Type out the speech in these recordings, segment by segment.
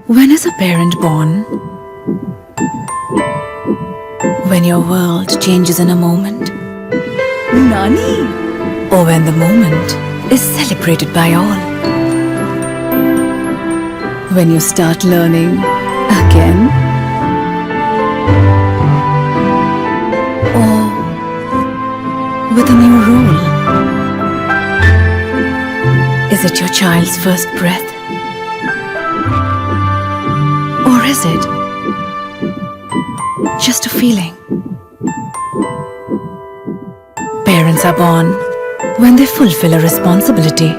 When is a parent born? When your world changes in a moment? Nani? Or when the moment is celebrated by all? When you start learning again? Or with a new role? Is it your child's first breath? Or is it just a feeling? Parents are born when they fulfill a responsibility.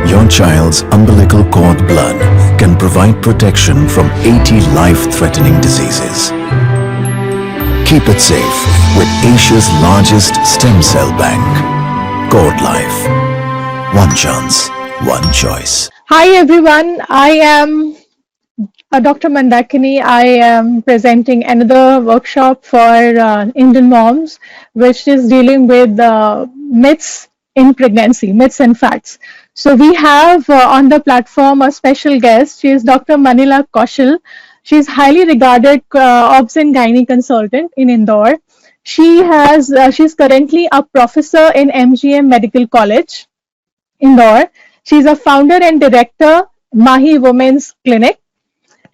Your child's umbilical cord blood can provide protection from 80 life-threatening diseases. Keep it safe with Asia's largest stem cell bank. Cord Life. One chance, one choice. Hi everyone, I am Dr. Mandakini. I am presenting another workshop for Indian moms, which is dealing with myths in pregnancy, myths and facts. So we have on the platform a special guest. She is Dr. Manila Kaushal. She is highly regarded obs and gynae consultant in Indore. She's currently a professor in MGM Medical College, Indore. She's a founder and director, Mahi Women's Clinic.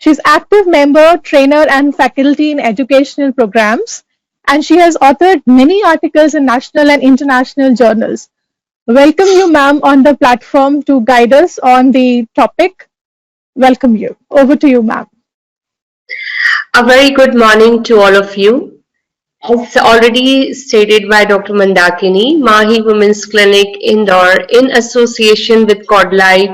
She's active member, trainer, and faculty in educational programs, and she has authored many articles in national and international journals. Welcome you, ma'am, on the platform to guide us on the topic. Welcome you. Over to you, ma'am. A very good morning to all of you. As already stated by Dr. Mandakini, Mahi Women's Clinic Indore, in association with Cord Life,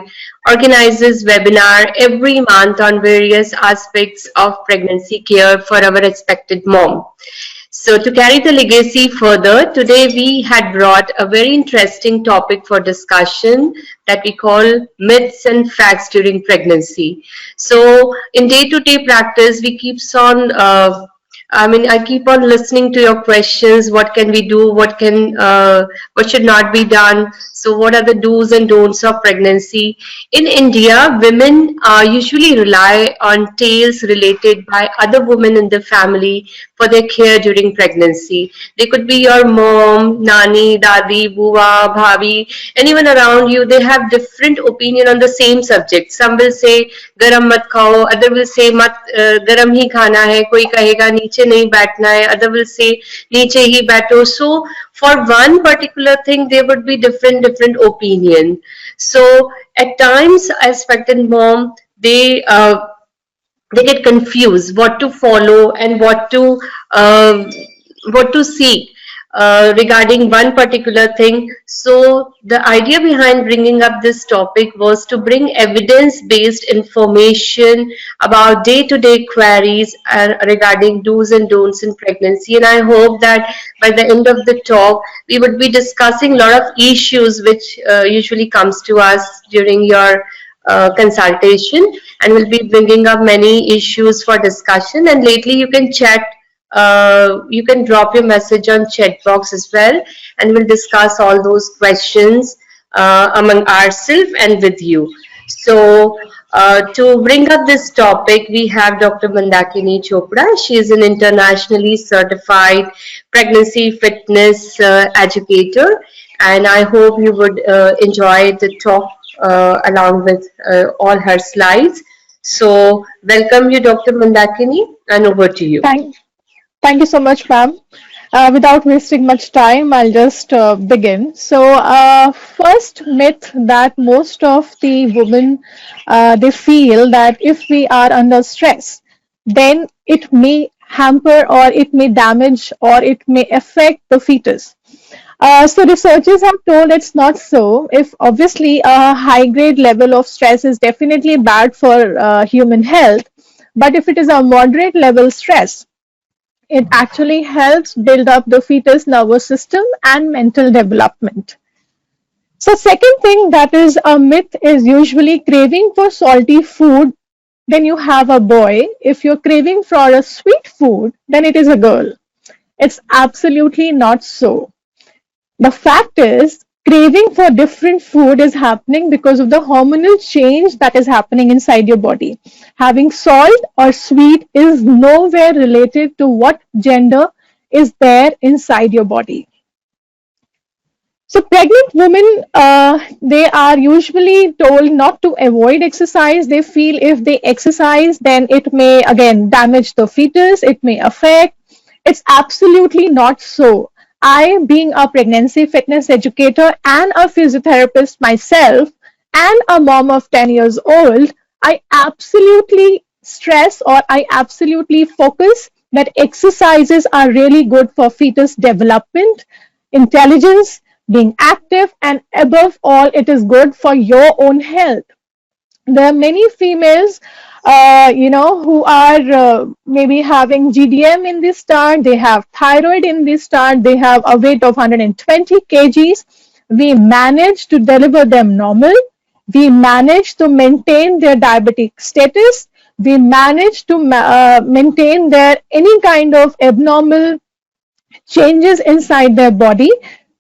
organizes webinar every month on various aspects of pregnancy care for our expected mom. So to carry the legacy further, today we had brought a very interesting topic for discussion that we call myths and facts during pregnancy. So in day-to-day practice, we keeps on I keep on listening to your questions. What can we do? What should not be done? So what are the do's and don'ts of pregnancy? In India, women usually rely on tales related by other women in the family for their care during pregnancy. They could be your mom, nani, dadi, bua, bhabi, anyone around you. They have different opinion on the same subject. Some will say garam mat khao, other will say mat garam hi khana hai, koi kahega niche nahi baithna hai, other will say niche hi baito. So for one particular thing there would be different opinion. So at times expectant mom, they get confused what to follow and what to seek regarding one particular thing. So the idea behind bringing up this topic was to bring evidence-based information about day-to-day queries regarding do's and don'ts in pregnancy. And I hope that by the end of the talk, we would be discussing a lot of issues which usually comes to us during your consultation, and we'll be bringing up many issues for discussion. And lately you can chat, you can drop your message on chat box as well, and we'll discuss all those questions among ourselves and with you. So to bring up this topic, we have Dr. Mandakini Chopra. She is an internationally certified pregnancy fitness educator, and I hope you would enjoy the talk along with all her slides. So welcome you, Dr. Mandakini, and over to you. Thank you so much, ma'am. Without wasting much time, I'll just begin. So first myth that most of the women, they feel that if we are under stress, then it may hamper or it may damage or it may affect the fetus. So researchers have told it's not so. If obviously a high grade level of stress is definitely bad for human health, but if it is a moderate level stress, it actually helps build up the fetus nervous system and mental development. So second thing that is a myth is usually craving for salty food, then you have a boy. If you're craving for a sweet food, then it is a girl. It's absolutely not so. The fact is, craving for different food is happening because of the hormonal change that is happening inside your body. Having salt or sweet is nowhere related to what gender is there inside your body. So pregnant women, they are usually told not to avoid exercise. They feel if they exercise, then it may again damage the fetus, it may affect. It's absolutely not so. I, being a pregnancy fitness educator and a physiotherapist myself, and a mom of 10 years old, I absolutely stress or I absolutely focus that exercises are really good for fetus development, intelligence, being active, and above all, it is good for your own health. There are many females, who are maybe having GDM in this start, they have thyroid in this start, they have a weight of 120 kgs. We manage to deliver them normal. We manage to maintain their diabetic status. We manage to maintain their any kind of abnormal changes inside their body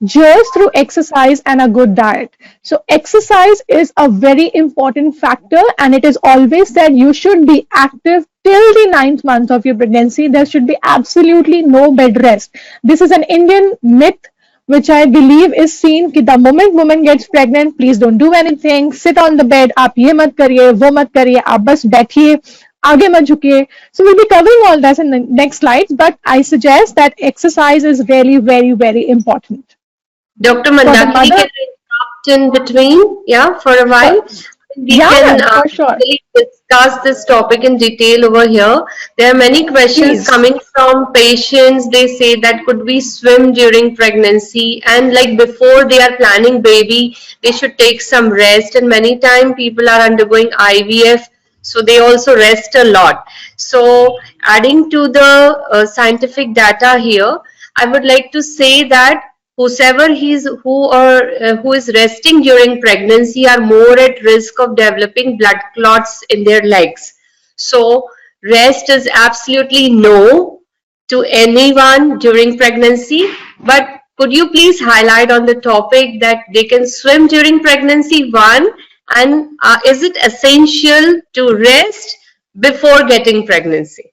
just through exercise and a good diet. So exercise is a very important factor, and it is always said you should be active till the ninth month of your pregnancy. There should be absolutely no bed rest. This is an Indian myth which I believe is seen कि the moment woman gets pregnant, please don't do anything, sit on the bed, आप ये मत करिए, वो मत करिए, आप बस बैठिए, आगे मत झुकिए. So we'll be covering all that in the next slides, but I suggest that exercise is really very, very important. Dr. For the Mandakini, mother, can I interrupt in between? Yeah, for a while. We yeah, can for sure. really discuss this topic in detail over here. There are many questions Please. coming from patients. They say that could we swim during pregnancy, and like before they are planning baby, they should take some rest. And many times people are undergoing IVF, so they also rest a lot. So adding to the scientific data here, I would like to say that whosoever who is resting during pregnancy are more at risk of developing blood clots in their legs. So rest is absolutely no to anyone during pregnancy. But could you please highlight on the topic that they can swim during pregnancy, one, and is it essential to rest before getting pregnancy?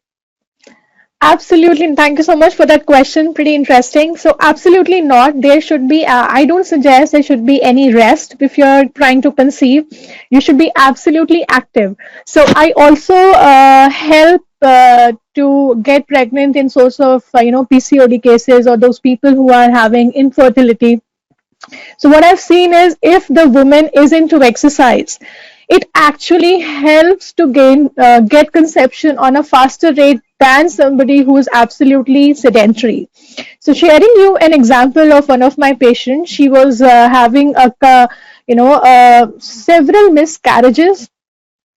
Absolutely, and thank you so much for that question. Pretty interesting. So, absolutely not. There should be, I don't suggest there should be any rest if you're trying to conceive. You should be absolutely active. So, I also help to get pregnant in sorts of, PCOD cases or those people who are having infertility. So what I've seen is if the woman is into exercise, it actually helps to get conception on a faster rate than somebody who is absolutely sedentary. So sharing you an example of one of my patients, she was having several miscarriages,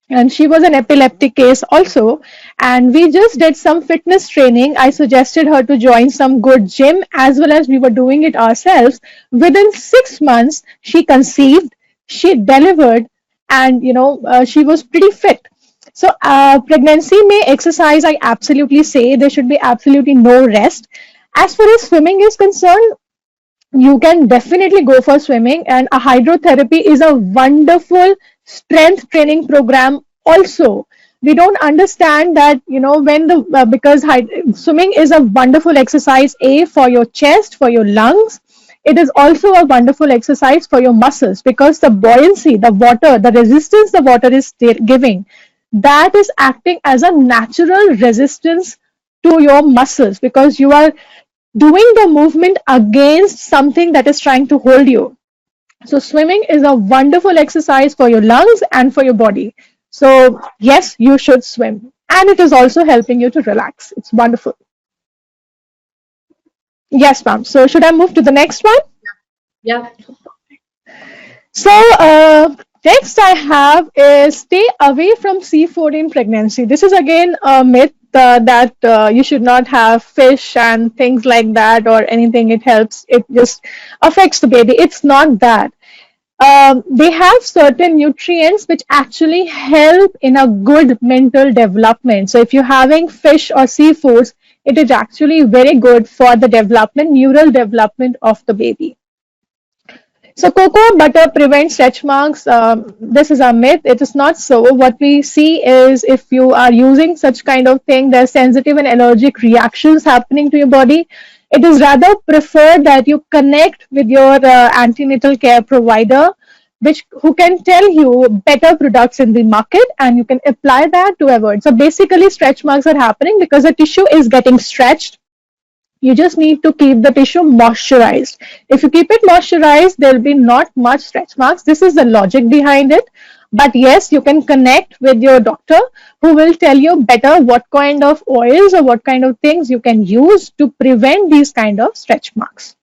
and she was an epileptic case also, and we just did some fitness training. I suggested her to join some good gym as well as we were doing it ourselves. Within 6 months she conceived, she delivered, and she was pretty fit. So pregnancy may exercise, I absolutely say there should be absolutely no rest. As far as swimming is concerned, you can definitely go for swimming, and a hydrotherapy is a wonderful strength training program also. We don't understand that when the because swimming is a wonderful exercise, a for your chest, for your lungs. It is also a wonderful exercise for your muscles because the buoyancy, the water, the resistance the water is giving, that is acting as a natural resistance to your muscles because you are doing the movement against something that is trying to hold you. So swimming is a wonderful exercise for your lungs and for your body. So yes, you should swim. And it is also helping you to relax. It's wonderful. Yes, ma'am. So should I move to the next one? Yeah. So next I have is stay away from seafood in pregnancy. This is again a myth that you should not have fish and things like that or anything. It just affects the baby. It's not that. They have certain nutrients which actually help in a good mental development. So if you're having fish or seafoods, it is actually very good for the development, neural development of the baby. So cocoa butter prevents stretch marks. This is a myth. It is not so. What we see is if you are using such kind of thing, there's sensitive and allergic reactions happening to your body. It is rather preferred that you connect with your antenatal care provider, which who can tell you better products in the market, and you can apply that to avoid. So basically, stretch marks are happening because the tissue is getting stretched. You just need to keep the tissue moisturized. If you keep it moisturized, there will be not much stretch marks. This is the logic behind it. But yes, you can connect with your doctor who will tell you better what kind of oils or what kind of things you can use to prevent these kind of stretch marks.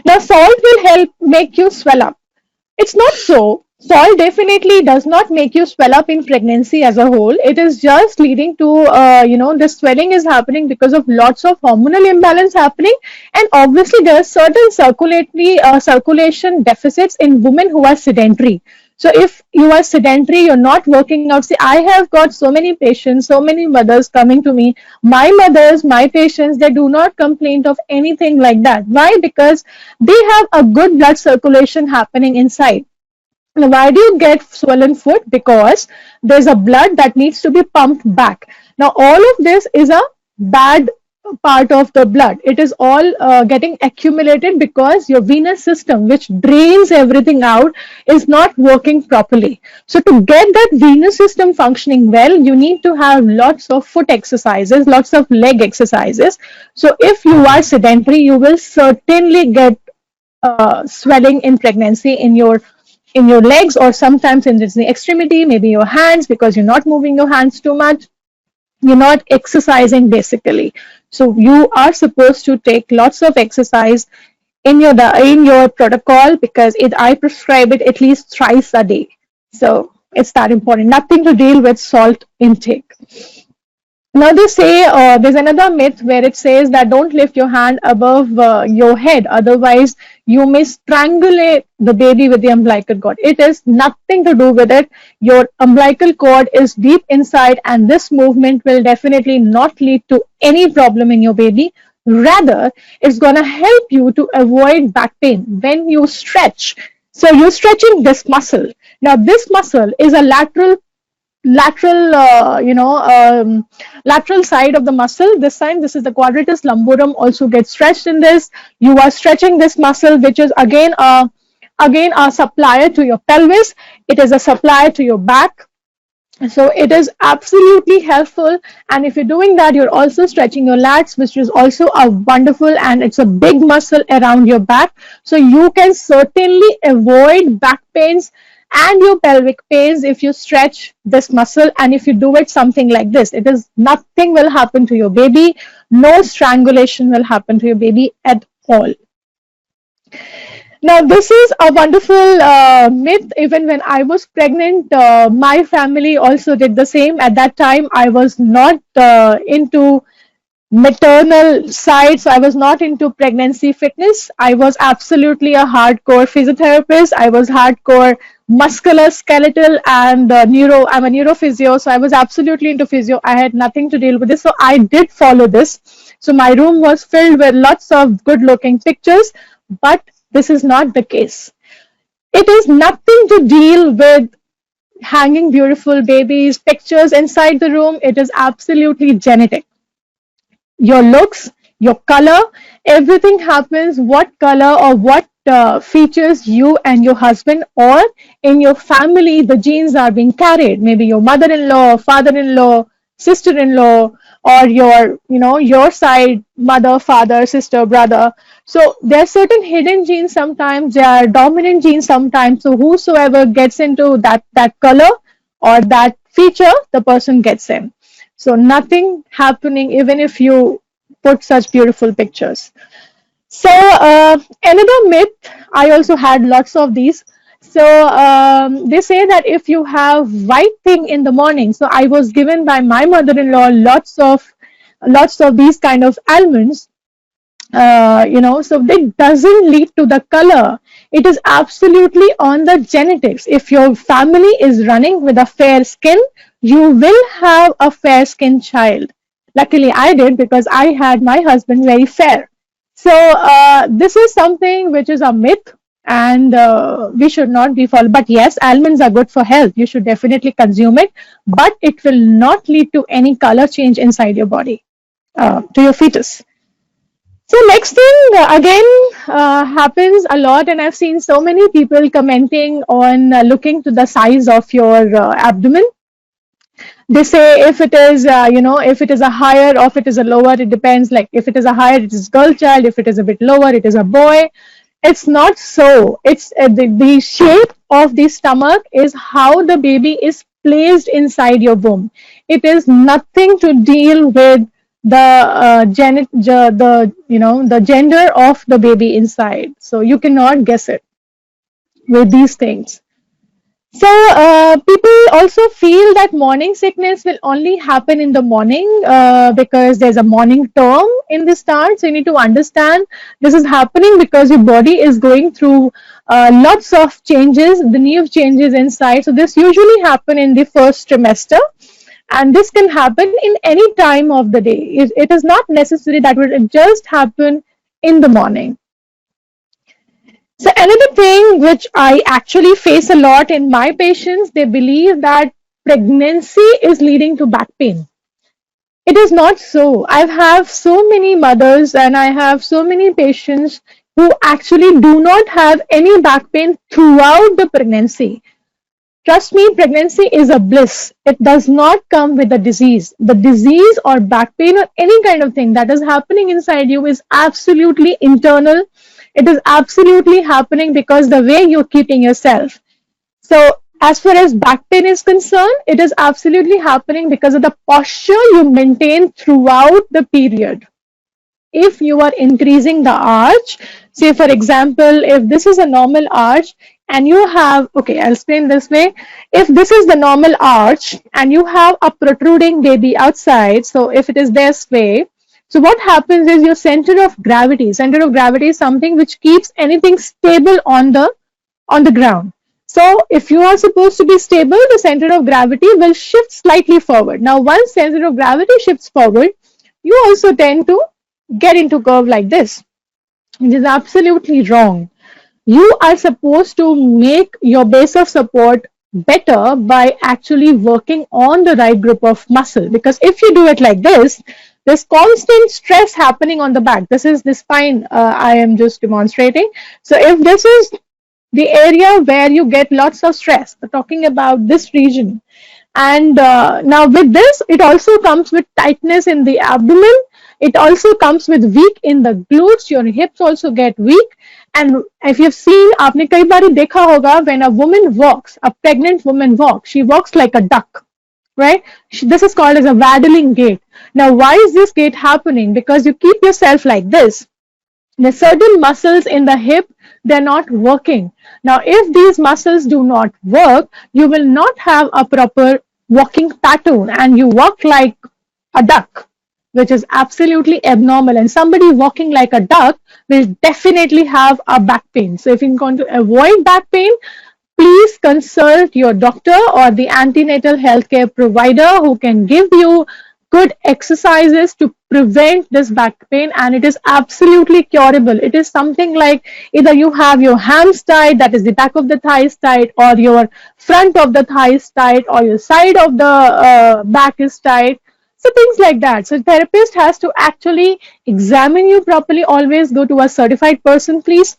Now, salt will help make you swell up. It's not so. Salt definitely does not make you swell up in pregnancy as a whole. It is just leading to, the swelling is happening because of lots of hormonal imbalance happening. And obviously, there are certain circulation deficits in women who are sedentary. So if you are sedentary, you're not working out. See, I have got so many patients, so many mothers coming to me. My mothers, my patients, they do not complain of anything like that. Why? Because they have a good blood circulation happening inside. Now, why do you get swollen foot? Because there's a blood that needs to be pumped back. Now, all of this is a bad part of the blood. It is all getting accumulated because your venous system, which drains everything out, is not working properly. So, to get that venous system functioning well, you need to have lots of foot exercises, lots of leg exercises. So, if you are sedentary, you will certainly get swelling in pregnancy in your legs, or sometimes in the extremity, maybe your hands, because you're not moving your hands too much. You're not exercising basically. So you are supposed to take lots of exercise in your protocol, because I prescribe it at least thrice a day. So it's that important. Nothing to deal with salt intake. Now they say there's another myth where it says that don't lift your hand above your head, otherwise you may strangulate the baby with the umbilical cord. It is nothing to do with it. Your umbilical cord is deep inside, and this movement will definitely not lead to any problem in your baby. Rather, it's going to help you to avoid back pain when you stretch. So you're stretching this muscle. Now this muscle is a lateral lateral side of the muscle. This time, this is the quadratus lumborum, also gets stretched in this. You are stretching this muscle, which is again a supplier to your pelvis. It is a supplier to your back. So it is absolutely helpful. And if you're doing that, you're also stretching your lats, which is also a wonderful, and it's a big muscle around your back. So you can certainly avoid back pains and your pelvic pains if you stretch this muscle, and if you do it something like this. It is nothing will happen to your baby. No strangulation will happen to your baby at all. Now, this is a wonderful myth. Even when I was pregnant, my family also did the same. At that time, I was not into maternal side, so I was not into pregnancy fitness. I was absolutely a hardcore physiotherapist. I was hardcore muscular skeletal and neuro. I'm a neurophysio, so I was absolutely into physio. I had nothing to deal with this, so I did follow this. So my room was filled with lots of good looking pictures, but this is not the case. It is nothing to deal with hanging beautiful babies pictures inside the room. It is absolutely genetic. Your looks, your color, everything happens. What color or what features you and your husband or in your family, the genes are being carried. Maybe your mother-in-law, father-in-law, sister-in-law, or your side, mother, father, sister, brother. So there are certain hidden genes sometimes, there are dominant genes sometimes. So whosoever gets into that color or that feature, the person gets in. So nothing happening even if you put such beautiful pictures. So another myth, I also had lots of these. So they say that if you have white thing in the morning, so I was given by my mother-in-law lots of these kind of almonds. So it doesn't lead to the color. It is absolutely on the genetics. If your family is running with a fair skin, you will have a fair skinned child. Luckily, I did, because I had my husband very fair. So this is something which is a myth, and we should not be followed. But yes, almonds are good for health. You should definitely consume it, but it will not lead to any color change inside your body, to your fetus. So next thing happens a lot, and I've seen so many people commenting on looking to the size of your abdomen. They say if it is, if it is a higher or if it is a lower, it depends. Like if it is a higher, it is girl child. If it is a bit lower, it is a boy. It's not so. It's the shape of the stomach is how the baby is placed inside your womb. It is nothing to deal with the gender of the baby inside. So you cannot guess it with these things. So people also feel that morning sickness will only happen in the morning because there's a morning term in the start. So you need to understand this is happening because your body is going through lots of changes, the new changes inside. So this usually happen in the first trimester. And this can happen in any time of the day. It is not necessary that will just happen in the morning. So another thing which I actually face a lot in my patients, they believe that pregnancy is leading to back pain. It is not so. I have so many mothers and I have so many patients who actually do not have any back pain throughout the pregnancy. Trust me, pregnancy is a bliss. It does not come with a disease. The disease or back pain or any kind of thing that is happening inside you is absolutely internal. It is absolutely happening because the way you're keeping yourself. So as far as back pain is concerned, it is absolutely happening because of the posture you maintain throughout the period. If you are increasing the arch, say for example, if this is a normal arch and you have, okay, I'll explain this way. If this is the normal arch and you have a protruding baby outside, so if it is this way, so what happens is your center of gravity is something which keeps anything stable on the ground. So if you are supposed to be stable, the center of gravity will shift slightly forward. Now, once center of gravity shifts forward, you also tend to get into curve like this. It is absolutely wrong. You are supposed to make your base of support better by actually working on the right group of muscle. Because if you do it like this, there's constant stress happening on the back. This is the spine I am just demonstrating. So if this is the area where you get lots of stress, we're talking about this region. And now with this, it also comes with tightness in the abdomen. It also comes with weak in the glutes. Your hips also get weak. And if you've seen, आपने कई बार देखा होगा, when a woman walks, a pregnant woman walks, she walks like a duck, right? This is called as a waddling gait. Now, why is this gait happening? Because you keep yourself like this. There's certain muscles in the hip, they're not working. Now, if these muscles do not work, you will not have a proper walking pattern and you walk like a duck, which is absolutely abnormal. And somebody walking like a duck will definitely have a back pain. So if you're going to avoid back pain, please consult your doctor or the antenatal healthcare provider who can give you good exercises to prevent this back pain, and it is absolutely curable. It is something like either you have your hams tight, that is the back of the thighs tight, or your front of the thighs tight, or your side of the back is tight. So things like that. So therapist has to actually examine you properly. Always go to a certified person, please.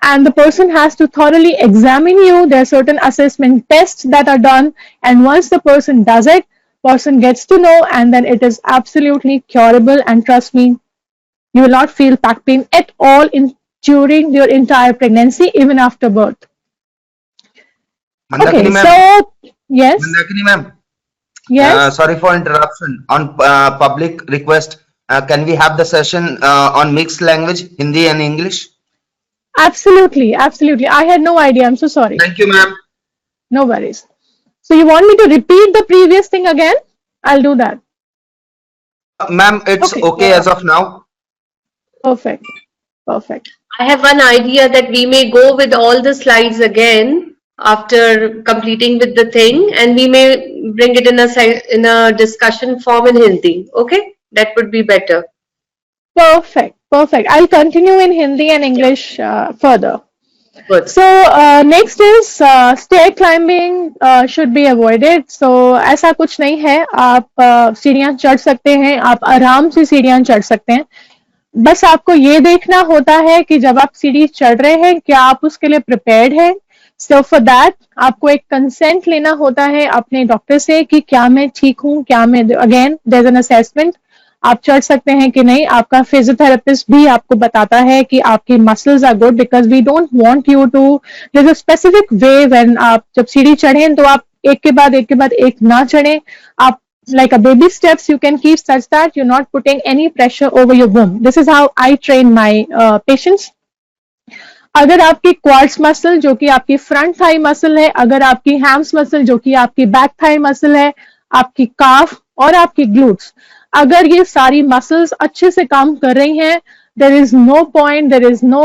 And the person has to thoroughly examine you. There are certain assessment tests that are done. And once the person does it, person gets to know, and then it is absolutely curable. And trust me, you will not feel back pain at all during your entire pregnancy, even after birth. Mandakini, Okay, so yes. Mandakini ma'am. Yes. Sorry for interruption. On public request, can we have the session on mixed language, Hindi and English? Absolutely, absolutely. I had no idea. I'm so sorry. Thank you, ma'am. No worries. So you want me to repeat the previous thing again? I'll do that. Ma'am, it's okay as of now. Perfect. Perfect. I have one idea that we may go with all the slides again after completing with the thing, and we may bring it in a discussion form in Hindi. Okay, that would be better. Perfect. Perfect. I'll continue in Hindi and English further. Good. So next is stair climbing should be avoided. So ऐसा कुछ नहीं है, आप सीढ़ियां चढ़ सकते हैं, आप आराम से सीढ़ियां चढ़ सकते हैं. बस आपको ये देखना होता है कि जब आप सीढ़ी चढ़ रहे हैं क्या आप उसके लिए प्रिपेयर्ड हैं. सो फॉर दैट आपको एक कंसेंट लेना होता है अपने डॉक्टर से कि क्या मैं ठीक हूँ, क्या मैं, again there is an assessment, आप चढ़ सकते हैं कि नहीं. आपका फिजियोथेरेपिस्ट भी आपको बताता है कि आपकी muscles are good, because we don't want you to, there is a specific way when आप जब सीढ़ी चढ़ें तो आप एक के बाद एक ना चढ़ें. आप like a baby steps you can keep such that you're not putting any pressure over your womb. This is how I train my patients. अगर आपकी क्वाड्स मसल जो कि आपकी फ्रंट थाई मसल है, अगर आपकी हैम्स मसल जो कि आपकी बैक थाई मसल है, आपकी काफ और आपकी ग्लूट्स, अगर ये सारी मसल्स अच्छे से काम कर रही हैं, there is no point, there is no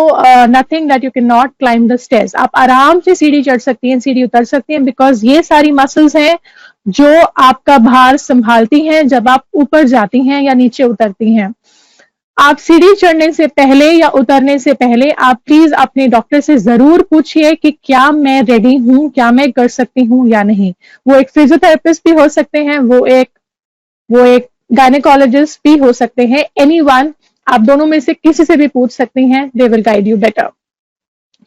nothing that you cannot climb the stairs. आप आराम से सीढ़ी चढ़ सकती हैं, सीढ़ी उतर सकती हैं, बिकॉज ये सारी मसल्स हैं जो आपका भार संभालती हैं जब आप ऊपर जाती हैं या नीचे उतरती हैं. आप सीढ़ी चढ़ने से पहले या उतरने से पहले आप प्लीज अपने डॉक्टर से जरूर पूछिए कि क्या मैं रेडी हूं, क्या मैं कर सकती हूं या नहीं. वो एक फिजियोथेरेपिस्ट भी हो सकते हैं, वो एक गायनेकोलॉजिस्ट भी हो सकते हैं, एनीवन. आप दोनों में से किसी से भी पूछ सकती हैं, they will guide you better.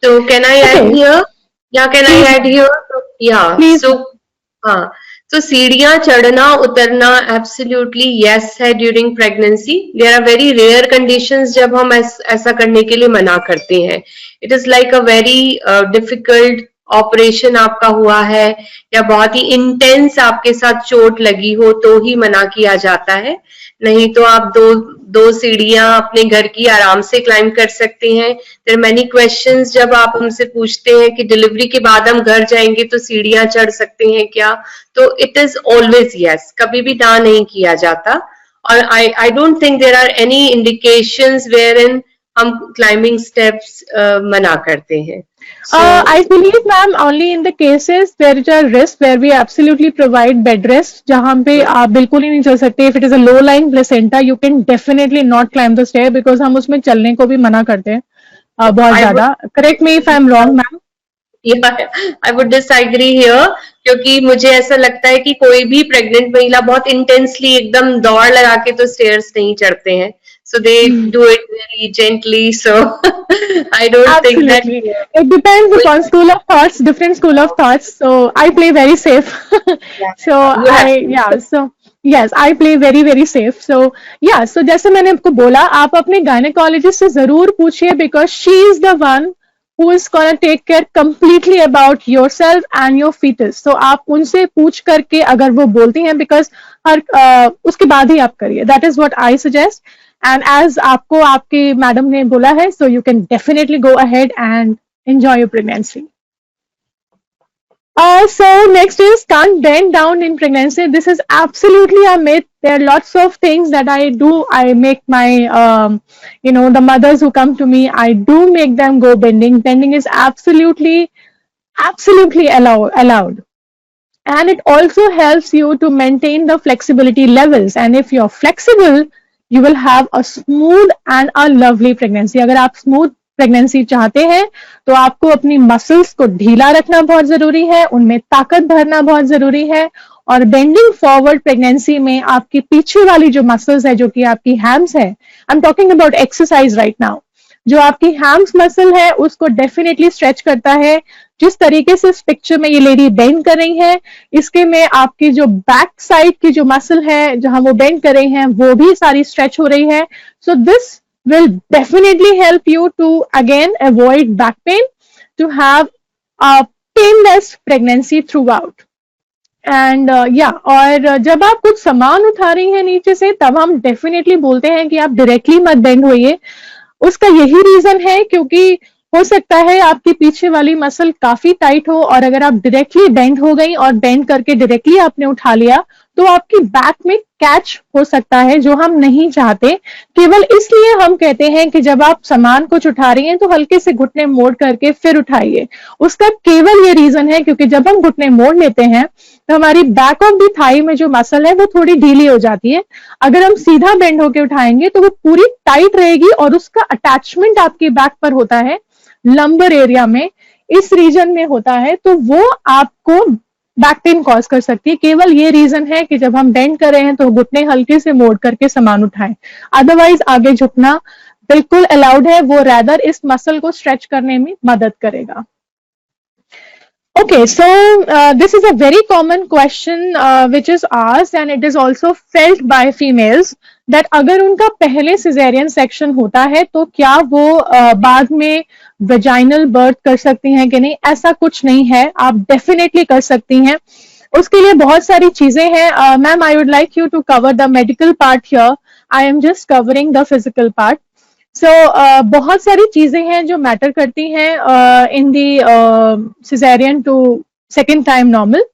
So can I add here? Yeah, can I add here? Yeah. Please. So, so सीढ़ियां चढ़ना उतरना absolutely yes है during pregnancy. There are very rare conditions जब हम ऐसा करने के लिए मना करते हैं. It is like a very difficult operation आपका हुआ है या बहुत ही इंटेंस आपके साथ चोट लगी हो तो ही मना किया जाता है. नहीं तो आप दो सीढ़ियां अपने घर की आराम से क्लाइम कर सकते हैं. देयर मैनी क्वेश्चंस जब आप हमसे पूछते हैं कि डिलीवरी के बाद हम घर जाएंगे तो सीढ़ियां चढ़ सकते हैं क्या, तो इट इज ऑलवेज यस, कभी भी ना नहीं किया जाता. और I don't think there are any indications wherein हम क्लाइंबिंग स्टेप्स मना करते हैं. I believe, ma'am, only in the cases there is a risk where we absolutely provide bed rest, जहाँ पे आप बिल्कुल ही नहीं चल सकते. If it is a low-lying placenta, you can definitely not climb the stair because हम उसमें चलने को भी मना करते हैं बहुत ज्यादा. Correct me if I'm wrong, ma'am. Yeah, I would disagree here क्योंकि मुझे ऐसा लगता है कि कोई भी प्रेग्नेंट महिला बहुत इंटेंसली एकदम दौड़ लगा के तो स्टेयर्स नहीं चढ़ते हैं. So they do it very gently. So I don't think that. It depends upon school of thoughts, different school of thoughts. So I play very safe. So yes, I play very very safe. So yeah, so जैसे मैंने आपको बोला, आप अपने gynaecologist से जरूर पूछिए because she is the one who is gonna take care completely about yourself and your fetus. So आप उनसे पूछ करके अगर वो बोलती हैं, because उसके बाद ही आप करिए. That is what I suggest. And as आपको आपकी मैडम ने बोला है, so you can definitely go ahead and enjoy your pregnancy. So next is can't bend down in pregnancy. This is absolutely a myth. There are lots of things that I do. I make my, the mothers who come to me, I do make them go bending. Bending is absolutely allowed. And it also helps you to maintain the flexibility levels. And if you're flexible, you will have a smooth and a lovely pregnancy. अगर आप smooth pregnancy चाहते हैं तो आपको अपनी muscles को ढीला रखना बहुत जरूरी है, उनमें ताकत भरना बहुत जरूरी है. और बेंडिंग फॉरवर्ड प्रेगनेंसी में आपकी पीछे वाली जो मसल्स है, जो कि आपकी हैम्स है, I am talking about exercise right now, जो आपकी हैम्स मसल है उसको डेफिनेटली स्ट्रेच करता है. जिस तरीके से इस पिक्चर में ये लेडी बेंड कर रही है, इसके में आपकी जो बैक साइड की जो मसल है जहां वो बेंड कर रही है वो भी सारी स्ट्रेच हो रही है. So this will definitely help you to again avoid back pain, to have a painless pregnancy throughout. And और जब आप कुछ सामान उठा रही हैं नीचे से, तब हम डेफिनेटली बोलते हैं कि आप डायरेक्टली मत बेंड होइए. उसका यही रीजन है क्योंकि हो सकता है आपकी पीछे वाली मसल काफी टाइट हो, और अगर आप डायरेक्टली बेंड हो गई और बेंड करके डायरेक्टली आपने उठा लिया तो आपकी बैक में कैच हो सकता है, जो हम नहीं चाहते. केवल इसलिए हम कहते हैं कि जब आप सामान कुछ उठा रही हैं तो हल्के से घुटने मोड़ करके फिर उठाइए. उसका केवल ये रीजन है क्योंकि जब हम घुटने मोड़ लेते हैं तो हमारी बैक ऑफ द थाई में जो मसल है वो थोड़ी ढीली हो जाती है. अगर हम सीधा बेंड होके उठाएंगे तो वो पूरी टाइट रहेगी और उसका अटैचमेंट आपकी बैक पर होता है, लंबर एरिया में, इस रीजन में होता है, तो वो आपको बैक पेन कॉज कर सकती है। केवल ये रीजन है कि जब हम बेंड कर रहे हैं तो घुटने हल्के से मोड़ करके सामान उठाएं, अदरवाइज आगे झुकना बिल्कुल अलाउड है, वो रैदर इस मसल को स्ट्रेच करने में मदद करेगा। Okay, so this is a very common question which is asked and it is also felt by females that अगर उनका पहले सिजेरियन सेक्शन होता है तो क्या वो बाद में वेजाइनल बर्थ कर सकती हैं कि नहीं? ऐसा कुछ नहीं है, आप डेफिनेटली कर सकती हैं। उसके लिए बहुत सारी चीजें हैं। Ma'am, I would like you to cover the medical part here, I am just covering the physical part. So बहुत सारी चीजें हैं जो मैटर करती हैं in the caesarean to second time normal.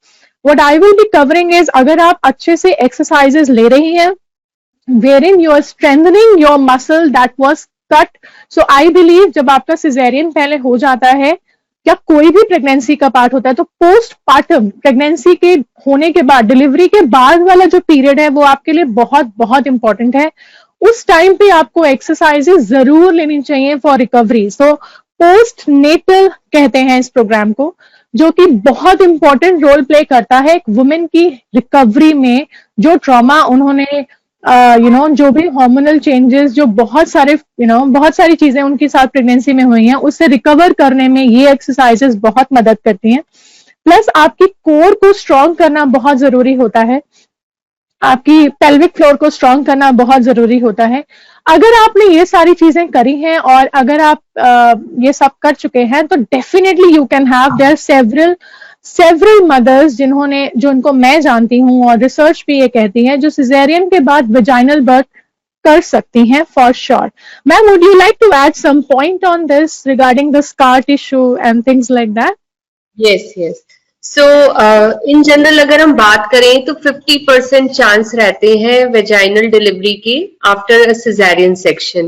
What I will be covering is, अगर आप अच्छे से एक्सरसाइजेस ले रही हैं wherein you are strengthening your muscle that was cut, so I believe जब आपका सिजेरियन पहले हो जाता है या कोई भी प्रेगनेंसी का पार्ट होता है तो पोस्ट पार्टम प्रेगनेंसी के होने के बाद, डिलीवरी के बाद वाला जो पीरियड है वो आपके लिए बहुत बहुत इंपॉर्टेंट है। उस टाइम पे आपको एक्सरसाइजेस जरूर लेनी चाहिए for recovery. So post natal कहते हैं इस प्रोग्राम को, जो कि बहुत इंपॉर्टेंट रोल प्ले करता है एक वुमेन की रिकवरी में। जो ट्रॉमा उन्होंने जो भी हार्मोनल चेंजेस, जो बहुत सारे बहुत सारी चीजें उनके साथ प्रेगनेंसी में हुई हैं, उससे रिकवर करने में ये एक्सरसाइजेस बहुत मदद करती हैं। प्लस आपकी कोर को स्ट्रॉन्ग करना बहुत जरूरी होता है, आपकी पेल्विक फ्लोर को स्ट्रॉन्ग करना बहुत जरूरी होता है। अगर आपने ये सारी चीजें करी हैं और अगर आप ये सब कर चुके हैं तो definitely you can have, there several mothers जो उनको मैं जानती हूँ और रिसर्च भी ये कहती है, जो सिजेरियन के बाद वेजाइनल बर्थ कर सकती हैं for sure. Ma'am, would you like to add some point on this regarding the scar tissue and things like that? Yes yes. So in general अगर हम बात करें तो 50% चांस रहते हैं वेजाइनल डिलीवरी के after a caesarean section,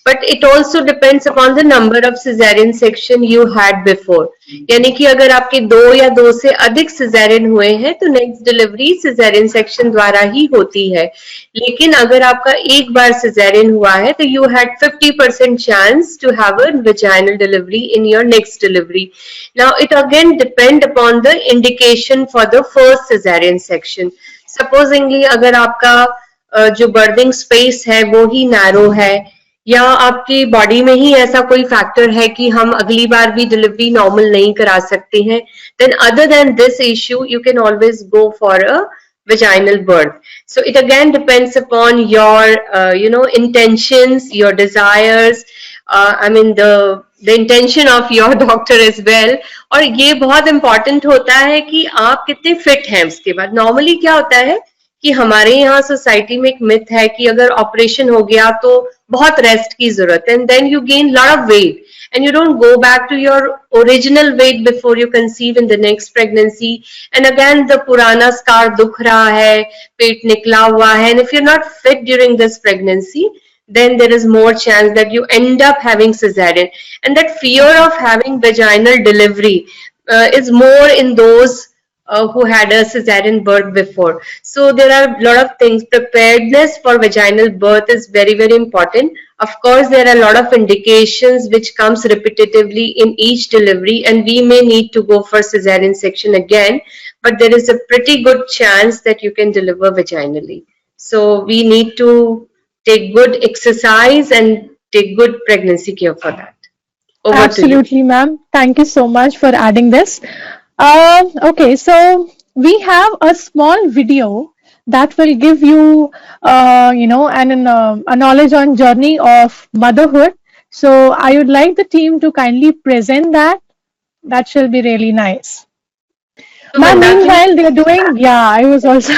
but it also depends upon the number of caesarean section you had before. यानी कि अगर आपके 2 या 2 से अधिक सिजेरियन हुए हैं तो नेक्स्ट डिलीवरी सिजेरियन सेक्शन द्वारा ही होती है। लेकिन अगर आपका एक बार सिजेरियन हुआ है तो you had 50% chance to have a vaginal delivery in your next delivery. Now it again depend upon the indication for the first caesarean section. Supposingly अगर आपका जो बर्थिंग स्पेस है वो ही नैरो है, या आपकी बॉडी में ही ऐसा कोई फैक्टर है कि हम अगली बार भी डिलीवरी नॉर्मल नहीं करा सकते हैं, then other than this issue you can always go for a vaginal birth. So it again depends upon your intentions, your desires, I mean the intention of your doctor as well. और ये बहुत important होता है कि आप कितने fit हैं। उसके बाद नॉर्मली क्या होता है कि हमारे यहाँ सोसाइटी में एक मिथ है कि अगर ऑपरेशन हो गया तो बहुत रेस्ट की जरूरत है, and then you gain lot of weight and you don't go back to your original weight before you conceive in the next pregnancy, and again the purana scar dukh raha hai, पेट निकला हुआ है, and if you're not fit during this pregnancy then there is more chance that you end up having cesarean, and that fear of having vaginal delivery is more in those who had a cesarean birth before. So there are a lot of things. Preparedness for vaginal birth is very, very important. Of course, there are a lot of indications which comes repetitively in each delivery, and we may need to go for cesarean section again, but there is a pretty good chance that you can deliver vaginally. So we need to take good exercise and take good pregnancy care for that. Over Absolutely, ma'am. Thank you so much for adding this. Okay, so we have a small video that will give you, a knowledge on journey of motherhood. So I would like the team to kindly present that. That shall be really nice. Ma'am, meanwhile they're doing, yeah, I was also,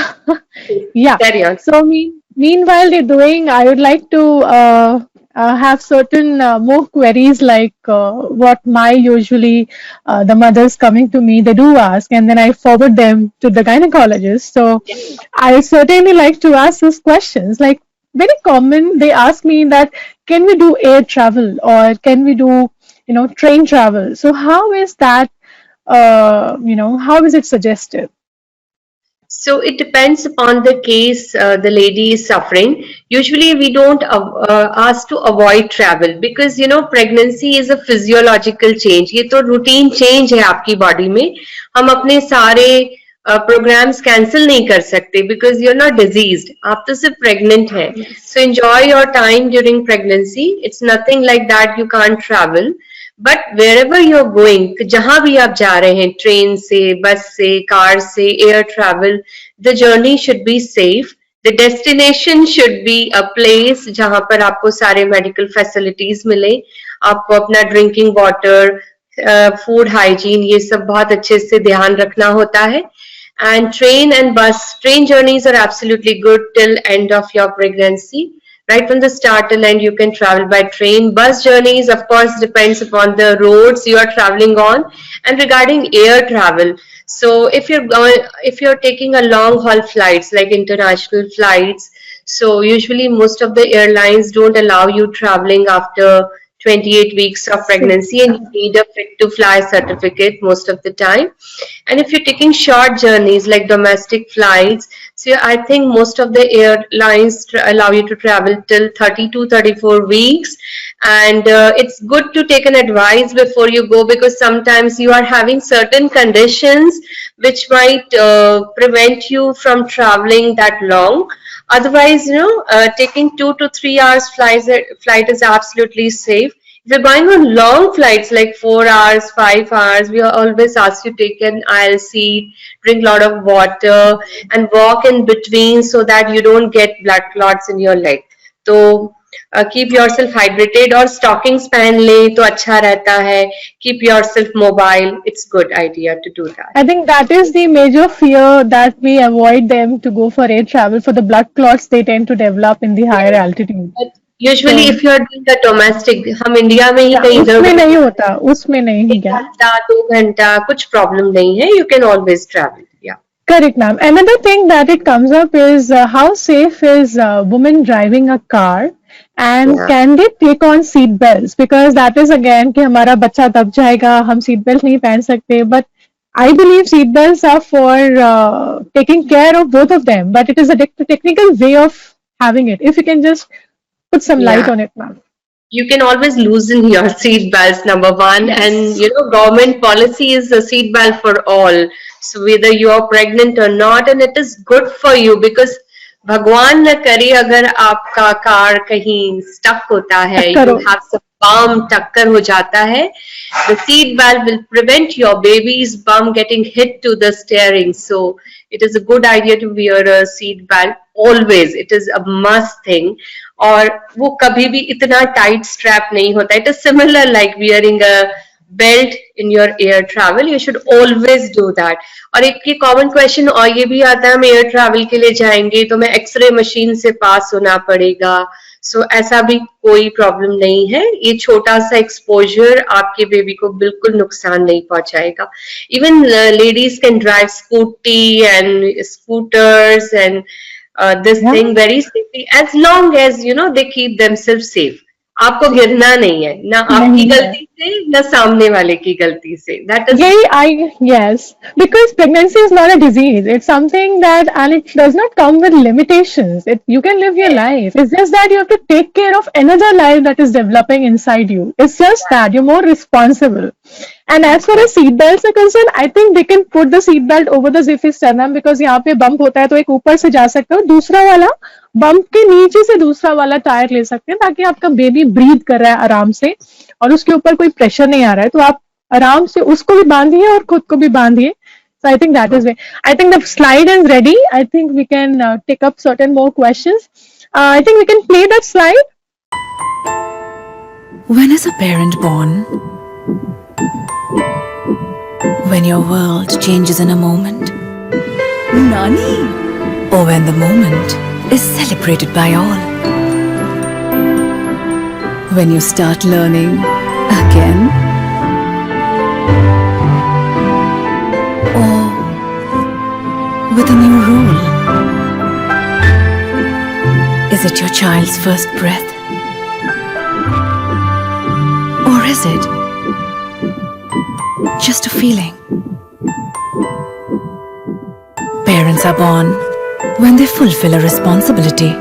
yeah. Carry on. So meanwhile they're doing, I would like to have certain more queries like what my usually the mothers coming to me, they do ask, and then I forward them to the gynecologist. So I certainly like to ask those questions. Like very common, they ask me that can we do air travel or can we do train travel? So how is that? How is it suggested? So it depends upon the case the lady is suffering. Usually we don't ask to avoid travel because pregnancy is a physiological change. ये तो routine change है आपकी body में. हम अपने सारे programs cancel नहीं कर सकते because you're not diseased. आप तो सिर्फ pregnant हैं. So enjoy your time during pregnancy. It's nothing like that you can't travel. But wherever you are going, जहां भी आप जा रहे हैं, ट्रेन से, बस से, कार से, air travel, the journey should be safe. The destination should be a place जहां पर आपको सारे मेडिकल फैसिलिटीज मिले, आपको अपना ड्रिंकिंग वाटर, फूड हाइजीन, ये सब बहुत अच्छे से ध्यान रखना होता है. And train and bus, train journeys are absolutely good till end of your pregnancy. Right from the start till end, you can travel by train. Bus journeys, of course, depends upon the roads you are traveling on. And regarding air travel, so if you're taking a long haul flights like international flights, so usually most of the airlines don't allow you traveling after 28 weeks of pregnancy, and you need a fit to fly certificate most of the time. And if you're taking short journeys like domestic flights, so I think most of the airlines allow you to travel till 30 to 34 weeks. And it's good to take an advice before you go, because sometimes you are having certain conditions which might prevent you from traveling that long. Otherwise, taking 2 to 3 hours flight is absolutely safe. If you're going on long flights like 4 hours, 5 hours, we always ask you to take an aisle seat, drink a lot of water, and walk in between so that you don't get blood clots in your leg. So keep yourself hydrated, और stockings पहन ले तो अच्छा रहता है. Keep yourself mobile. It's good idea to do that. I think that is the major fear, that we avoid them to go for air travel, for the blood clots they tend to develop in the higher altitude. But usually if you are doing the domestic, हम India में ही कहीं उसमें नहीं होता, उसमें नहीं है क्या? घंटा 2 घंटा कुछ प्रॉब्लम नहीं है. You can always travel. Yeah. Correct, ma'am. Another thing that it comes up is how safe is a woman driving a car, and can they take on seat belts? Because that is again कि हमारा बच्चा दब जाएगा, हम seat belt नहीं पहन सकते. But I believe seat belts are for taking care of both of them. But it is a technical way of having it. If you can just put some light on it, ma'am. You can always loosen your seat belts, number one. Yes. And government policy is a seat belt for all. So whether you are pregnant or not, and it is good for you, because भगवान न करे अगर आपका car कहीं stuck होता है, you have some bump, टक्कर हो जाता है, the seat belt will prevent your baby's bum getting hit to the steering. So it is a good idea to wear a seat belt always. It is a must thing. और वो कभी भी इतना tight strap नहीं होता. It is similar like wearing a belt in your air travel. You should always do that. और एक ये कॉमन क्वेश्चन और ये भी आता है, हम एयर ट्रैवल के लिए जाएंगे तो मैं एक्सरे मशीन से पास होना पड़ेगा. सो ऐसा भी कोई प्रॉब्लम नहीं है. ये छोटा सा एक्सपोजर आपके बेबी को बिल्कुल नुकसान नहीं पहुंचाएगा. Even ladies can drive scooty and scooters and this thing very safely, as long as they keep themselves safe. आपको गिरना नहीं है, ना आपकी गलती से ना सामने वाले की गलती से. That is yes, because pregnancy is not a disease. It's something that, and it does not come with limitations. You can live your life. It's just that you have to take care of another life that is developing inside you. It's just that you're more responsible. And as far as seat belts are concerned, I think they can put the seat belt over the zippy sternum, because यहाँ पे bump होता है तो एक ऊपर से जा सकते हो, दूसरा वाला बम्प के नीचे से दूसरा वाला टायर ले सकते हैं, ताकि आपका बेबी ब्रीथ कर रहा है आराम से और उसके ऊपर कोई प्रेशर नहीं आ रहा है, तो आप आराम से उसको भी बांधिए और खुद को भी बांधिए. So I think that is it. I think the slide is ready. I think we can take up certain more questions. I think we can play that slide. When is a parent born? When your world changes in a moment. Nani? Or when the moment is celebrated by all. When you start learning again. Or with a new rule. Is it your child's first breath? Or is it just a feeling? Parents infants are born when they fulfill a responsibility.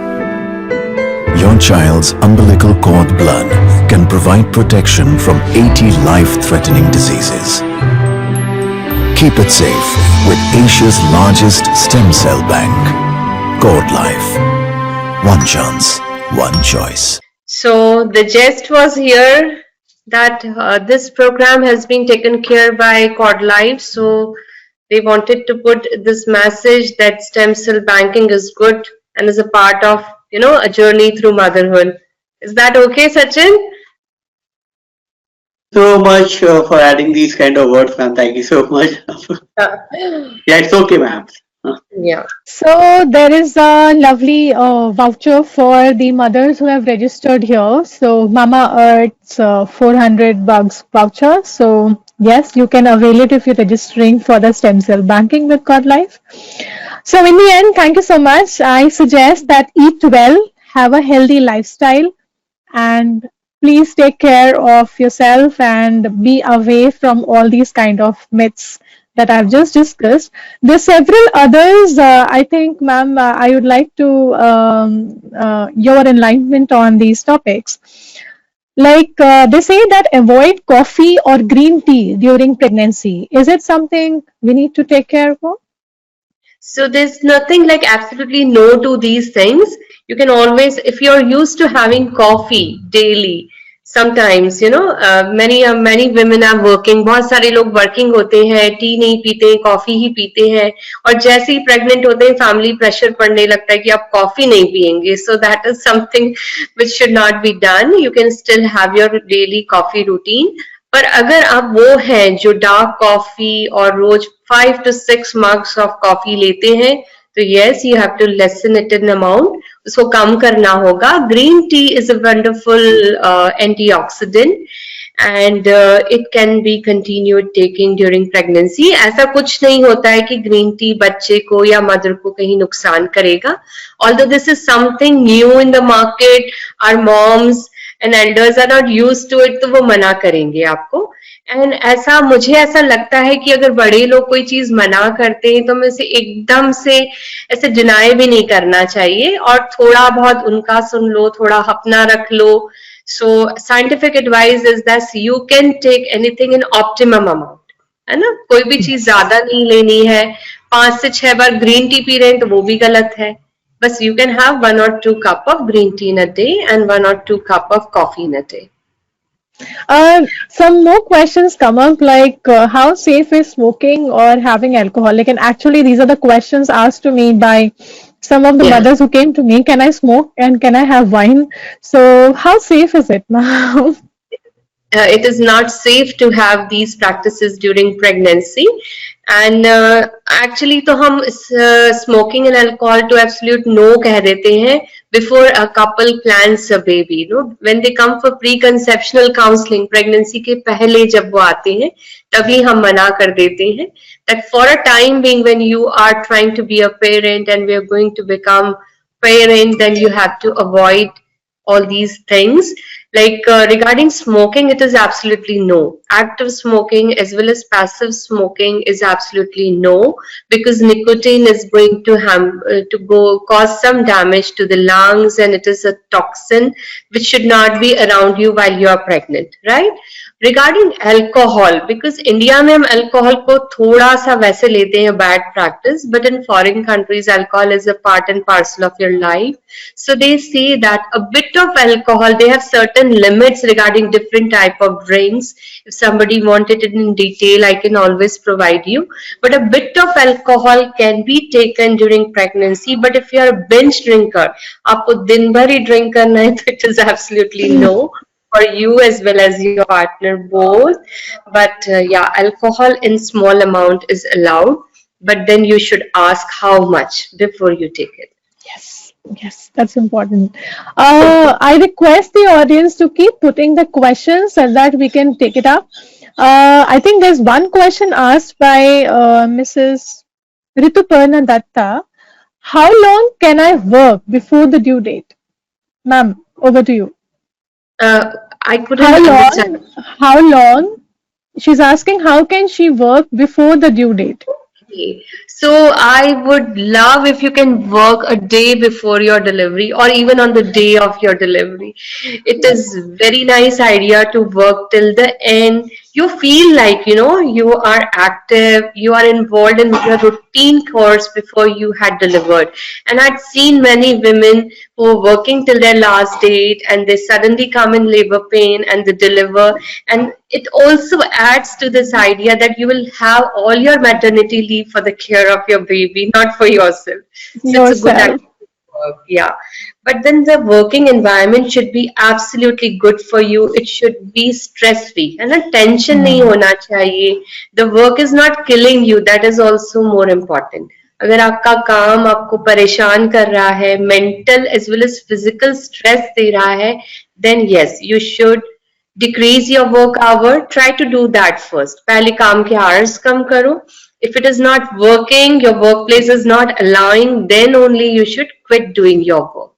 Your child's umbilical cord blood can provide protection from 80 life-threatening diseases. Keep it safe with Asia's largest stem cell bank, Cord Life. One chance, one choice. So the gist was here that this program has been taken care by Cord Life. So they wanted to put this message that stem cell banking is good and is a part of, a journey through motherhood. Is that okay, Sachin? So much for adding these kind of words, ma'am. Thank you so much. Yeah, it's okay, ma'am. Yeah. So there is a lovely voucher for the mothers who have registered here. So Mama Earth's $400 voucher. So yes, you can avail it if you're registering for the stem cell banking with Cord Life. So in the end, thank you so much. I suggest that eat well, have a healthy lifestyle, and please take care of yourself and be away from all these kind of myths that I've just discussed. There's several others. I think, ma'am, I would like to your enlightenment on these topics. Like they say that avoid coffee or green tea during pregnancy. Is it something we need to take care of? So there's nothing like absolutely no to these things. You can always, if you're used to having coffee daily, sometimes, many women are working, बहुत सारे लोग working होते हैं, T नहीं पीते, coffee ही पीते हैं, और जैसे ही pregnant होते हैं, family pressure पड़ने लगता है कि आप कॉफी नहीं पिएंगे. So that is something which should not be done. You can still have your daily coffee routine. पर अगर आप वो हैं जो डार्क कॉफी और रोज 5 to 6 mugs of coffee लेते हैं, तो yes, you have to lessen it in amount. उसको कम करना होगा. Green tea is a wonderful antioxidant and it can be continued taking during pregnancy. ऐसा कुछ नहीं होता है कि green tea बच्चे को या mother को कहीं नुकसान करेगा. Although this is something new in the market, our moms and elders are not used to it, तो वो मना करेंगे आपको. एंड मुझे ऐसा लगता है कि अगर बड़े लोग कोई चीज मना करते हैं तो हमें उसे एकदम से ऐसे डिनाई भी नहीं करना चाहिए और थोड़ा बहुत उनका सुन लो, थोड़ा अपना रख लो. So scientific advice is that you can take anything in optimum amount, है ना. कोई भी चीज ज्यादा नहीं लेनी है. 5 से 6 बार ग्रीन टी पी रहे हैं तो वो भी गलत है. बस you can have 1 or 2 cup of green tea in a day and 1 or 2 cup of coffee in a day. Some more questions come up like how safe is smoking or having alcohol? Like, and actually these are the questions asked to me by some of the mothers who came to me. Can I smoke and can I have wine? So how safe is it now? It is not safe to have these practices during pregnancy. And actually तो हम smoking and alcohol to absolute no कह देते हैं before a couple plans a baby. When they come for preconceptional counseling, pregnancy के पहले जब वो आते हैं तभी हम मना कर देते हैं that for a time being when you are trying to be a parent and we are going to become parent, then you have to avoid all these things. Like regarding smoking, it is absolutely no. Active smoking as well as passive smoking is absolutely no, because nicotine is going to cause some damage to the lungs, and it is a toxin which should not be around you while you are pregnant, right? Regarding alcohol, because India में हम alcohol को थोड़ा सा वैसे लेते हैं bad practice, but in foreign countries alcohol is a part and parcel of your life. So they say that a bit of alcohol, they have certain limits regarding different type of drinks. If somebody wanted it in detail, I can always provide you. But a bit of alcohol can be taken during pregnancy. But if you are a binge drinker, आपको दिन भर ही drink करना है, तो it is absolutely no. For you as well as your partner both. But yeah, alcohol in small amount is allowed, but then you should ask how much before you take it. Yes, that's important. I request the audience to keep putting the questions so that we can take it up. I think there's one question asked by Mrs. Rituparna Datta. How long can I work before the due date? Ma'am, over to you. I couldn't understand. How long? She's asking how can she work before the due date? Okay. So I would love if you can work a day before your delivery or even on the day of your delivery. It is very nice idea to work till the end. You feel like, you are active, you are involved in your routine course before you had delivered. And I'd seen many women who are working till their last date and they suddenly come in labor pain and they deliver. And it also adds to this idea that you will have all your maternity leave for the care of your baby, not for yourself. So it's a good idea Yourself. to work, yeah. But then the working environment should be absolutely good for you. It should be stress free. And a tension nahi hona chahiye. The work is not killing you. That is also more important. अगर आपका काम आपको परेशान कर रहा है, mental as well as physical stress दे रहा है, then yes, you should decrease your work hour. Try to do that first. पहले काम के hours कम करो. If it is not working, your workplace is not allowing, then only you should quit doing your work.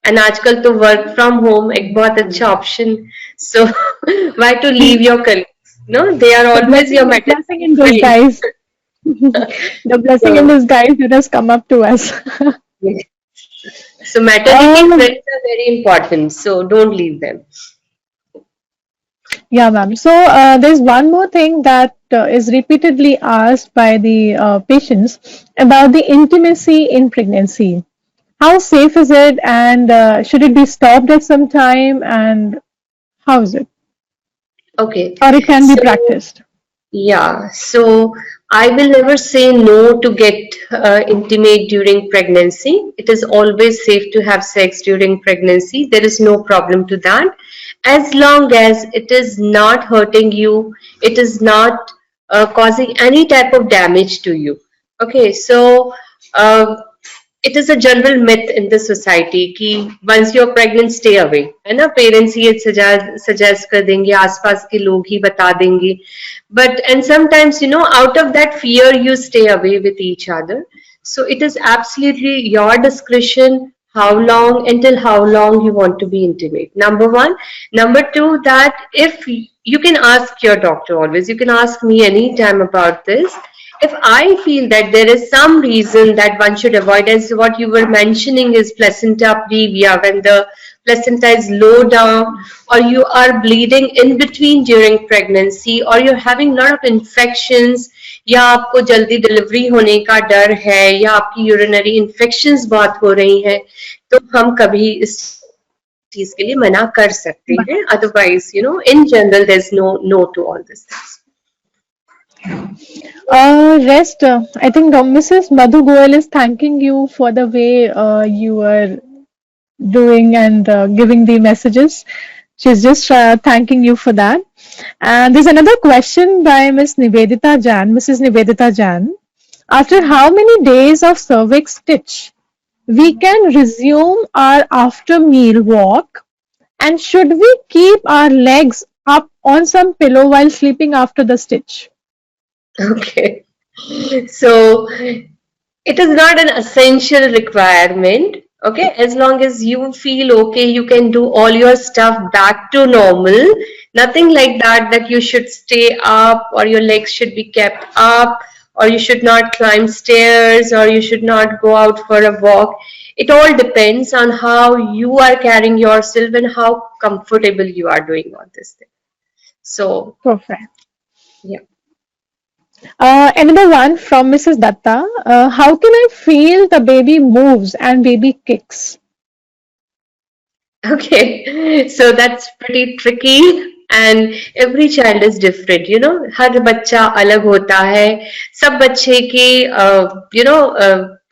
And आजकल तो work from home एक बहुत अच्छा option. So why to leave your colleagues? No, they are always your Blessing in material disguise. The blessing in So, disguise that has come up to us. so maternity Um, friends are very important. So don't leave them. Yeah, ma'am. So there's one more thing that is repeatedly asked by the patients about the intimacy in pregnancy. How safe is it, and should it be stopped at some time, and how is it, Okay. or it can be So practiced? yeah, so I will never say no to get intimate during pregnancy. It is always safe to have sex during pregnancy. There is no problem to that. As long as it is not hurting you, it is not causing any type of damage to you. Okay, so uh, it is a general myth in the society कि once you're pregnant stay away, है ना, parents ये suggest कर देंगे, आसपास के लोग ही बता देंगे, but and sometimes out of that fear you stay away with each other. So it is absolutely your discretion how long, until how long you want to be intimate. Number one. Number two, that if you can ask your doctor always, you can ask me anytime about this. If I feel that there is some reason that one should avoid, as what you were mentioning is placenta previa, when the placenta is low down, or you are bleeding in between during pregnancy, or you're having a lot of infections, या आपको जल्दी delivery होने का डर है, या आपकी urinary infections बहुत हो रही हैं, तो हम कभी इस चीज के लिए मना कर सकते हैं. Otherwise in general there is no to all this things. I think Mrs. Madhu Goel is thanking you for the way you are doing and giving the messages. She's just thanking you for that. And there's another question by Mrs. Nivedita Jan. After how many days of cervix stitch, we can resume our after meal walk, and should we keep our legs up on some pillow while sleeping after the stitch? Okay. So it is not an essential requirement. Okay, as long as you feel okay, you can do all your stuff back to normal. Nothing like that you should stay up, or your legs should be kept up, or you should not climb stairs, or you should not go out for a walk. It all depends on how you are carrying yourself and how comfortable you are doing all this thing. So Perfect. yeah. Another one from Mrs. Datta. How can I feel the baby moves and baby kicks? Okay, so that's pretty tricky, and every child is different. हर बच्चा अलग होता है. सब बच्चे के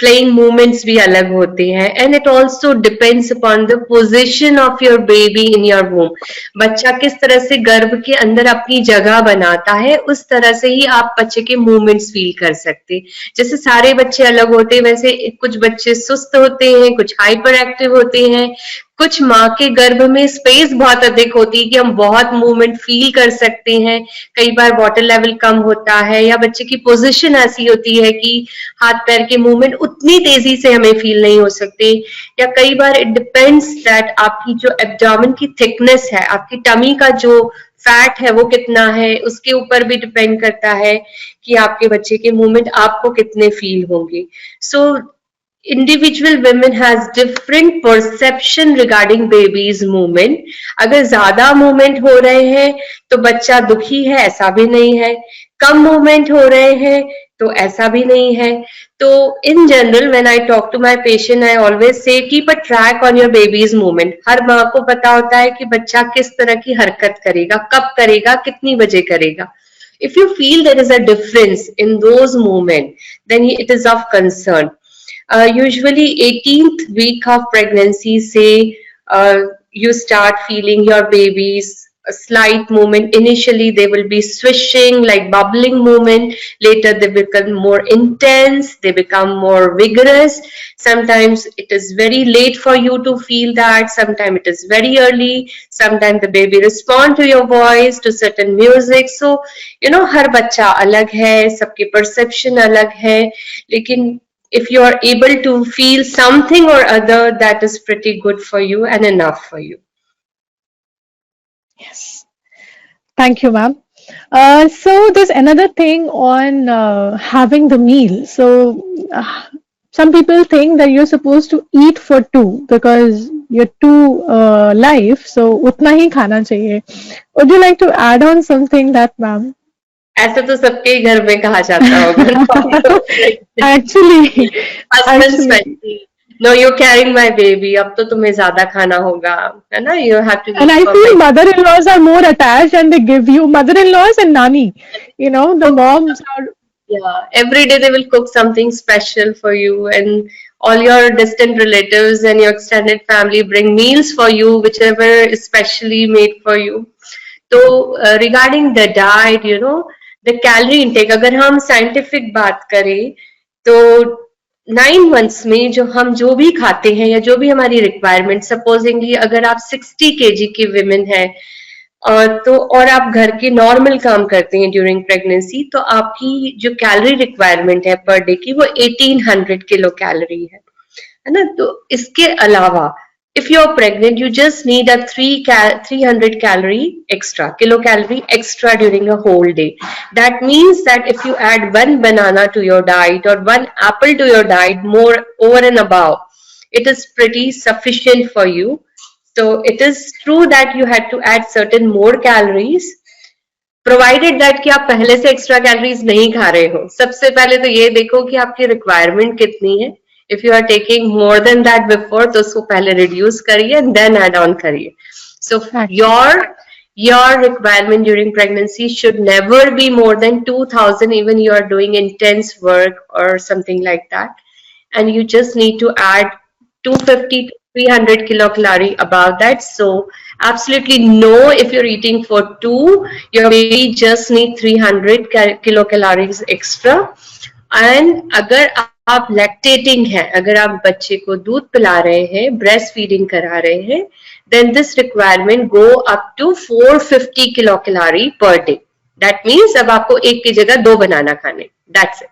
playing movements भी अलग होते हैं, and it also depends upon the position of your baby in your womb. बच्चा किस तरह से गर्भ के अंदर अपनी जगह बनाता है, उस तरह से ही आप बच्चे के मूवमेंट्स फील कर सकते. जैसे सारे बच्चे अलग होते हैं, वैसे कुछ बच्चे सुस्त होते हैं, कुछ हाइपर एक्टिव होते हैं, कुछ माँ के गर्भ में स्पेस बहुत अधिक होती है कि हम बहुत मूवमेंट फील कर सकते हैं. कई बार वाटर लेवल कम होता है, या बच्चे की पोजीशन ऐसी होती है कि हाथ पैर के मूवमेंट उतनी तेजी से हमें फील नहीं हो सकते, या कई बार इट डिपेंड्स दैट आपकी जो एब्डोमेन की थिकनेस है, आपकी टमी का जो फैट है वो कितना है, उसके ऊपर भी डिपेंड करता है कि आपके बच्चे के मूवमेंट आपको कितने फील होंगे. सो individual women has different perception regarding baby's movement. अगर ज्यादा मूवमेंट हो रहे हैं तो बच्चा दुखी है, ऐसा भी नहीं है. कम मूवमेंट हो रहे हैं तो ऐसा भी नहीं है. तो in general when I talk to my patient I always say keep a track on your baby's movement. हर माँ को पता होता है कि बच्चा किस तरह की हरकत करेगा, कब करेगा, कितनी बजे करेगा. If you feel there is a difference in those movements, then it is of concern. Usually 18th week of pregnancy, say you start feeling your baby's a slight movement. Initially they will be swishing like bubbling movement, later they become more intense, they become more vigorous. Sometimes it is very late for you to feel that, sometimes it is very early, sometimes the baby respond to your voice, to certain music. So हर बच्चा अलग है, सबके perception अलग है, लेकिन if you are able to feel something or other, that is pretty good for you and enough for you. Yes. Thank you, ma'am. So there's another thing on having the meal. So some people think that you're supposed to eat for two because you're two life. So utna hi khana chahiye. Would you like to add on something that, ma'am? ऐसा तो सबके ही घर में कहा जाता होगा. Actually, Husbands especially. No, you're carrying my baby. अब तो तुम्हें ज्यादा खाना होगा, है ना? You have to. And I feel mother-in-laws are more attached and they give you mother-in-laws and nani. The moms are. Yeah, every day they will cook something special for you, and all your distant relatives and your extended family bring meals for you, whichever is specially made for you. So regarding the diet, the calorie intake, अगर हम scientific बात करें तो 9 months में हम जो भी खाते हैं या जो भी हमारी रिक्वायरमेंट, सपोजिंगली अगर आप 60 kg की विमेन है तो और आप घर के नॉर्मल काम करते हैं ड्यूरिंग प्रेगनेंसी, तो आपकी जो कैलोरी रिक्वायरमेंट है पर डे की वो 1800 किलो कैलोरी है ना. तो इसके अलावा if you're pregnant, you just need a 300 calorie extra, kilocalorie extra during a whole day. That means that if you add one banana to your diet or one apple to your diet, more over and above, it is pretty sufficient for you. So it is true that you had to add certain more calories, provided that कि आप पहले से extra calories नहीं खा रहे हो. सबसे पहले तो ये देखो कि आपकी requirement कितनी है. If you are taking more than that before, तो उसको पहले reduce करिए and then add on करिए. So your requirement during pregnancy should never be more than 2000, even you are doing intense work or something like that. And you just need to add 250 to 300 kilocalorie above that. So absolutely no, if you're eating for two, your baby just need 300 kilocalories extra. And अगर आप lactating हैं, अगर आप बच्चे को दूध पिला रहे हैं, ब्रेस्ट फीडिंग करा रहे हैं, then this requirement go up to 450 kilocalorie per day. That means अब आपको एक की जगह 2 बनाना खाने. That's it.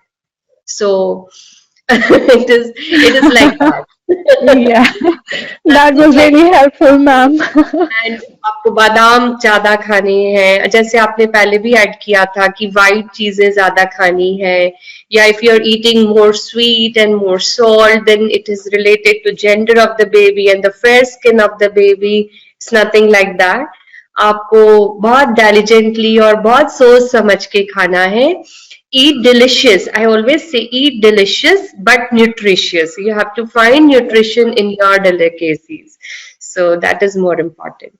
So it is like that. Yeah, that was really helpful, ma'am. And आपको बादाम ज्यादा खाने हैं, जैसे आपने पहले भी ऐड किया था कि वाइट चीजें ज्यादा खानी है, या if you are eating more sweet and more salt, then it is related to gender of the baby and the fair skin of the baby. It's nothing like that. आपको बहुत diligently और बहुत सोच समझ के खाना है. Eat delicious. I always say eat delicious but nutritious. You have to find nutrition in your delicacies. So that is more important.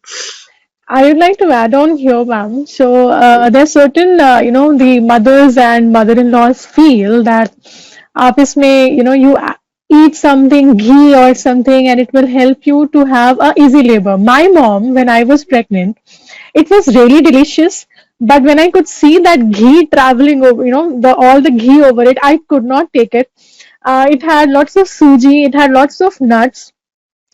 I would like to add on here, ma'am. So there are certain, the mothers and mother-in-laws feel that आप इसमें, you eat something, ghee or something, and it will help you to have a easy labor. My mom, when I was pregnant, it was really delicious. But when I could see that ghee traveling over, all the ghee over it, I could not take it. It had lots of suji, it had lots of nuts.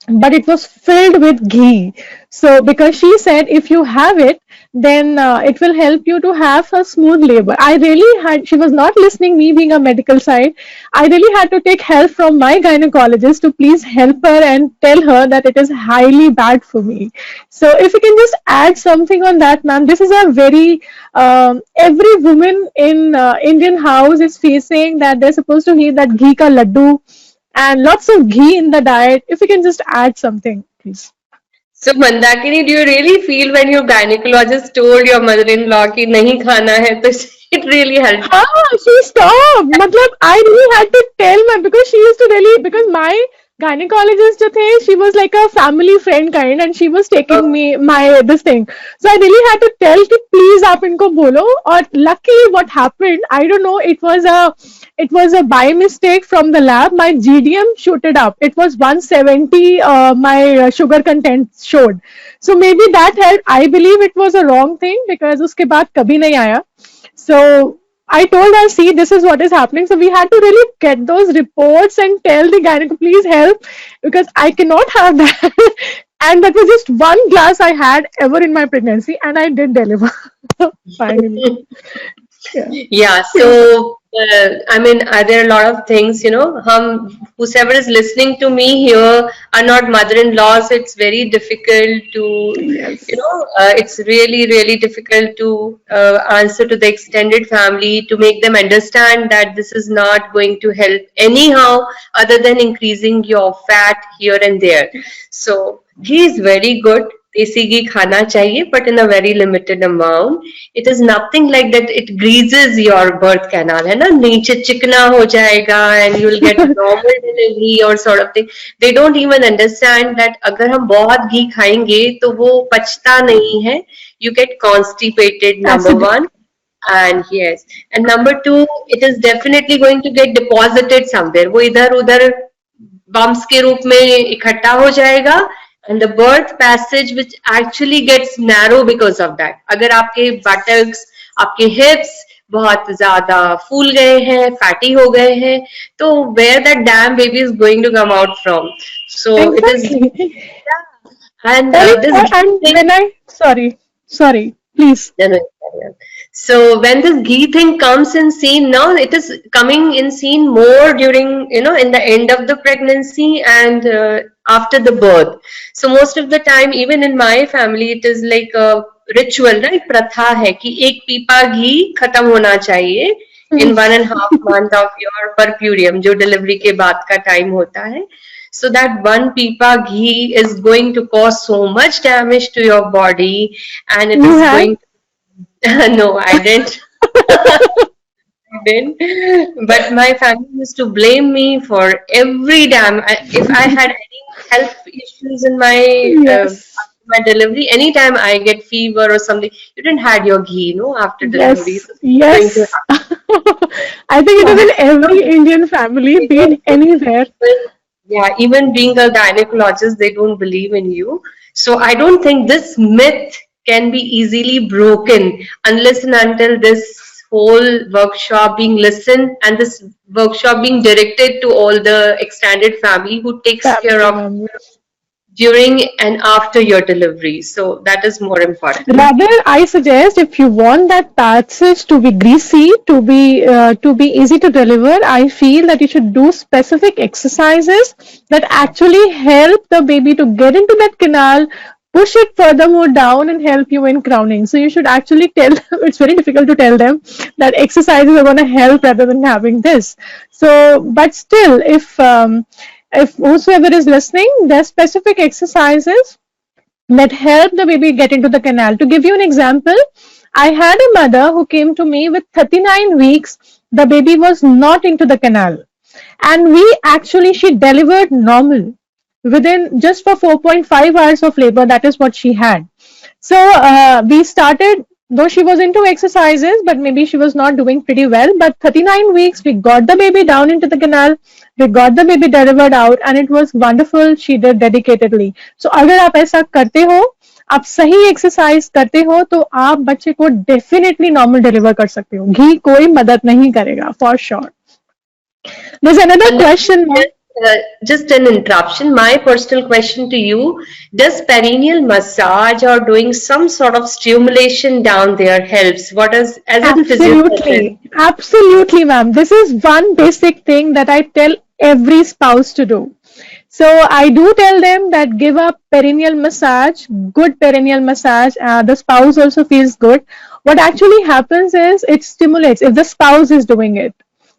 but it was filled with ghee. So because she said if you have it, then it will help you to have a smooth labor. I really had, she was not listening, me being a medical side. I really had to take help from my gynecologist to please help her and tell her that it is highly bad for me. So if you can just add something on that, ma'am, this is a very, every woman in Indian house is facing that they're supposed to eat that ghee ka laddu and lots of ghee in the diet. If you can just add something, please. So Mandakini, do you really feel when your gynecologist told your mother-in-law कि नहीं खाना है, तो it really helped? She stopped. Matlab, I really had to tell my, because she used to really, because my gynecologist jo the, she was like a family friend kind, and she was taking me my this thing. So I really had to tell कि please आप इनको बोलो. और luckily what happened, I don't know, it was a by mistake from the lab. My GDM shooted up. It was 170. My sugar content showed. So maybe that helped. I believe it was a wrong thing because उसके बाद कभी नहीं आया. So I told her, see, this is what is happening. So we had to really get those reports and tell the gynecologist, please help, because I cannot have that. And that was just one glass I had ever in my pregnancy, and I did deliver finally. Yeah, so I mean, there are a lot of things, you know. Whoever is listening to me here are not mother-in-laws. It's very difficult to, Yes. you know, it's really, really difficult to answer to the extended family to make them understand that this is not going to help anyhow, other than increasing your fat here and there. So ghee is very good. देसी घी खाना चाहिए, but in a very limited amount. It is nothing like that it greases your birth canal, है ना, नीचे चिकना हो जाएगा and you'll get normal delivery or sort of thing. They don't even understand that अगर हम बहुत घी खाएंगे तो वो पचता नहीं है. You get constipated, number one. And yes, and number two, it is definitely going to get deposited somewhere. वो इधर उधर bumps के रूप में इकट्ठा हो जाएगा. And the birth passage which actually gets narrow because of that. अगर आपके buttocks, आपके hips बहुत ज़्यादा फूल गए हैं, fatty हो गए हैं, तो where that damn baby is going to come out from? So Exactly. it is, and And when I, sorry, please. No, no, carry on. So when this ghee thing comes in scene now, it is coming in scene more during, you know, in the end of the pregnancy and after the birth. So most of the time, even in my family, it is like a ritual, right? Pratha hai कि एक पीपा घी खत्म होना चाहिए in 1.5 month of your perpurium, जो delivery के बाद का time होता है. So that one pipa ghee is going to cause so much damage to your body, and it You is have? going to, no, I didn't. I didn't. But my family used to blame me for every damn. If I had any health issues in my Yes. my delivery, anytime I get fever or something, you didn't had your ghee, no, after delivery. Yes, So it's going to yes. I think it is in every Indian family, be it anywhere. Yeah, even being a gynecologist, they don't believe in you. So I don't think this myth can be easily broken unless and until this whole workshop being listened and this workshop being directed to all the extended family who takes care of Family members. during and after your delivery. So that is more important. Rather, I suggest if you want that passage to be greasy, to be easy to deliver, I feel that you should do specific exercises that actually help the baby to get into that canal, push it furthermore down, and help you in crowning. So you should actually tell them, it's very difficult to tell them that exercises are going to help rather than having this. So, but still, if whosoever is listening, there are specific exercises that help the baby get into the canal. To give you an example, I had a mother who came to me with 39 weeks. The baby was not into the canal. And she delivered normal within just for 4.5 hours of labor. That is what she had. So we started, though she was into exercises, but maybe she was not doing pretty well. But 39 weeks, we got the baby down into the canal, we got the baby delivered out, and it was wonderful. She did dedicatedly. So अगर आप ऐसा करते हो, आप सही exercise करते हो, तो आप बच्चे को डेफिनेटली नॉर्मल डिलीवर कर सकते हो. घी कोई मदद नहीं करेगा, for sure. There's another question. just an interruption. My personal question to you: does perineal massage or doing some sort of stimulation down there helps? What is as a physiotherapist? Absolutely, ma'am. This is one basic thing that I tell every spouse to do. So I do tell them that give a perineal massage, good perineal massage. The spouse also feels good. What actually happens is it stimulates if the spouse is doing it.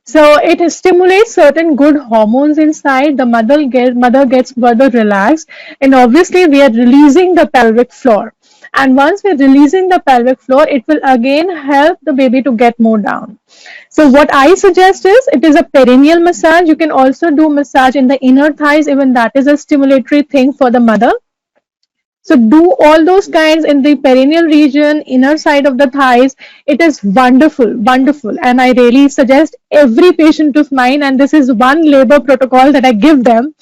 So it stimulates certain good hormones inside. The mother gets further relaxed, and obviously we are releasing the pelvic floor. And once we're releasing the pelvic floor, it will again help the baby to get more down. So what I suggest is it is a perineal massage. You can also do massage in the inner thighs. Even that is a stimulatory thing for the mother. So do all those kinds in the perineal region, inner side of the thighs. It is wonderful, wonderful. And I really suggest every patient of mine, and this is one labor protocol that I give them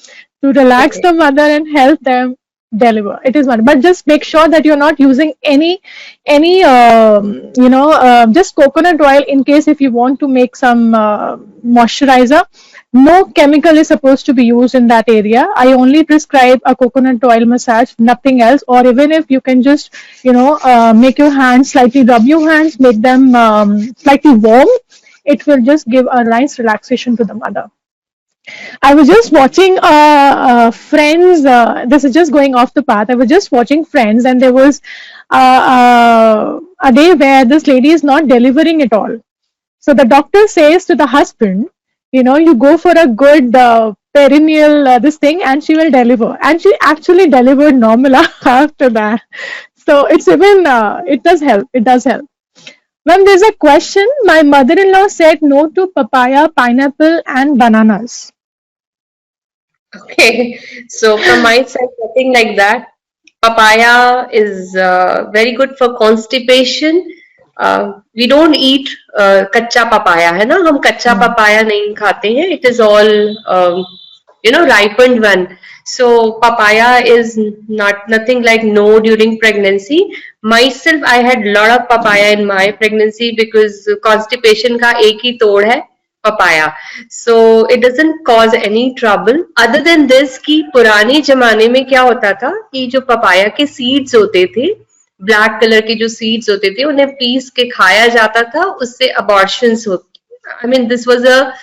to relax the mother and help them deliver. It is one, but just make sure that you're not using any just coconut oil in case if you want to make some moisturizer. No chemical is supposed to be used in that area. I only prescribe a coconut oil massage, nothing else. Or even if you can just, make your hands slightly, rub your hands, make them slightly warm, it will just give a nice relaxation to the mother. I was just watching Friends. This is just going off the path. I was just watching Friends, and there was a day where this lady is not delivering at all. So the doctor says to the husband, you go for a good perineal this thing, and she will deliver. And she actually delivered normal after that. So it's even it does help. It does help. Ma'am, there's a question. My mother-in-law said no to papaya, pineapple, and bananas. Okay, so from my side, nothing like that. Papaya is very good for constipation. We don't eat कच्चा papaya, है ना? हम कच्चा papaya नहीं खाते हैं. It is all ripened one. So papaya is nothing like no during pregnancy. Myself, I had lot of papaya in my pregnancy because constipation का एक ही तोड़ है papaya. So it doesn't cause any trouble. Other than this कि पुराने जमाने में क्या होता था कि जो papaya के seeds होते थे, ब्लैक कलर के जो सीड्स होते थे उन्हें पीस के खाया जाता था, उससे अबॉर्शंस होते. I mean this was a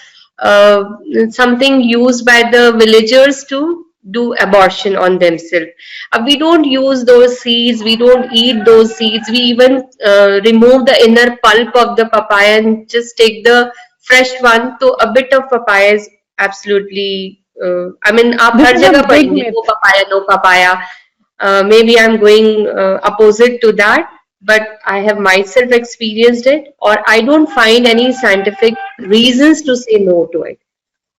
something used by the villagers to do abortion on themselves. We don't use those seeds, we don't eat those seeds, we even remove the inner pulp of the papaya and just take the fresh one. So a bit of papaya is absolutely I mean आप हर जगह पढ़ेंगे no papaya, no papaya. Maybe I'm going opposite to that, but I have myself experienced it, or I don't find any scientific reasons to say no to it.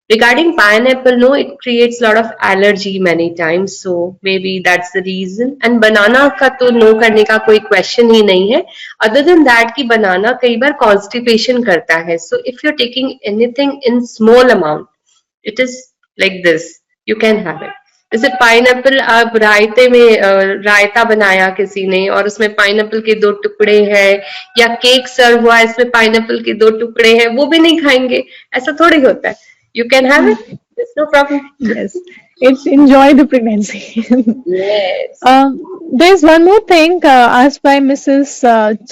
Regarding pineapple, no, it creates a lot of allergy many times, so maybe that's the reason. And banana का तो no करने का कोई question ही नहीं है. Other than that कि banana कई बार constipation करता है. So if you're taking anything in small amount, it is like this. You can have it. जैसे पाइनएप्पल आप रायते में रायता बनाया किसी ने और उसमें पाइनएप्पल के 2 टुकड़े हैं, या केक सर्व हुआ इसमें पाइनएप्पल के 2 टुकड़े हैं, वो भी नहीं खाएंगे. ऐसा थोड़ी होता है. You can have it. There's no problem. Yes, it's enjoy the pregnancy. Yes. There's one more thing asked by Mrs.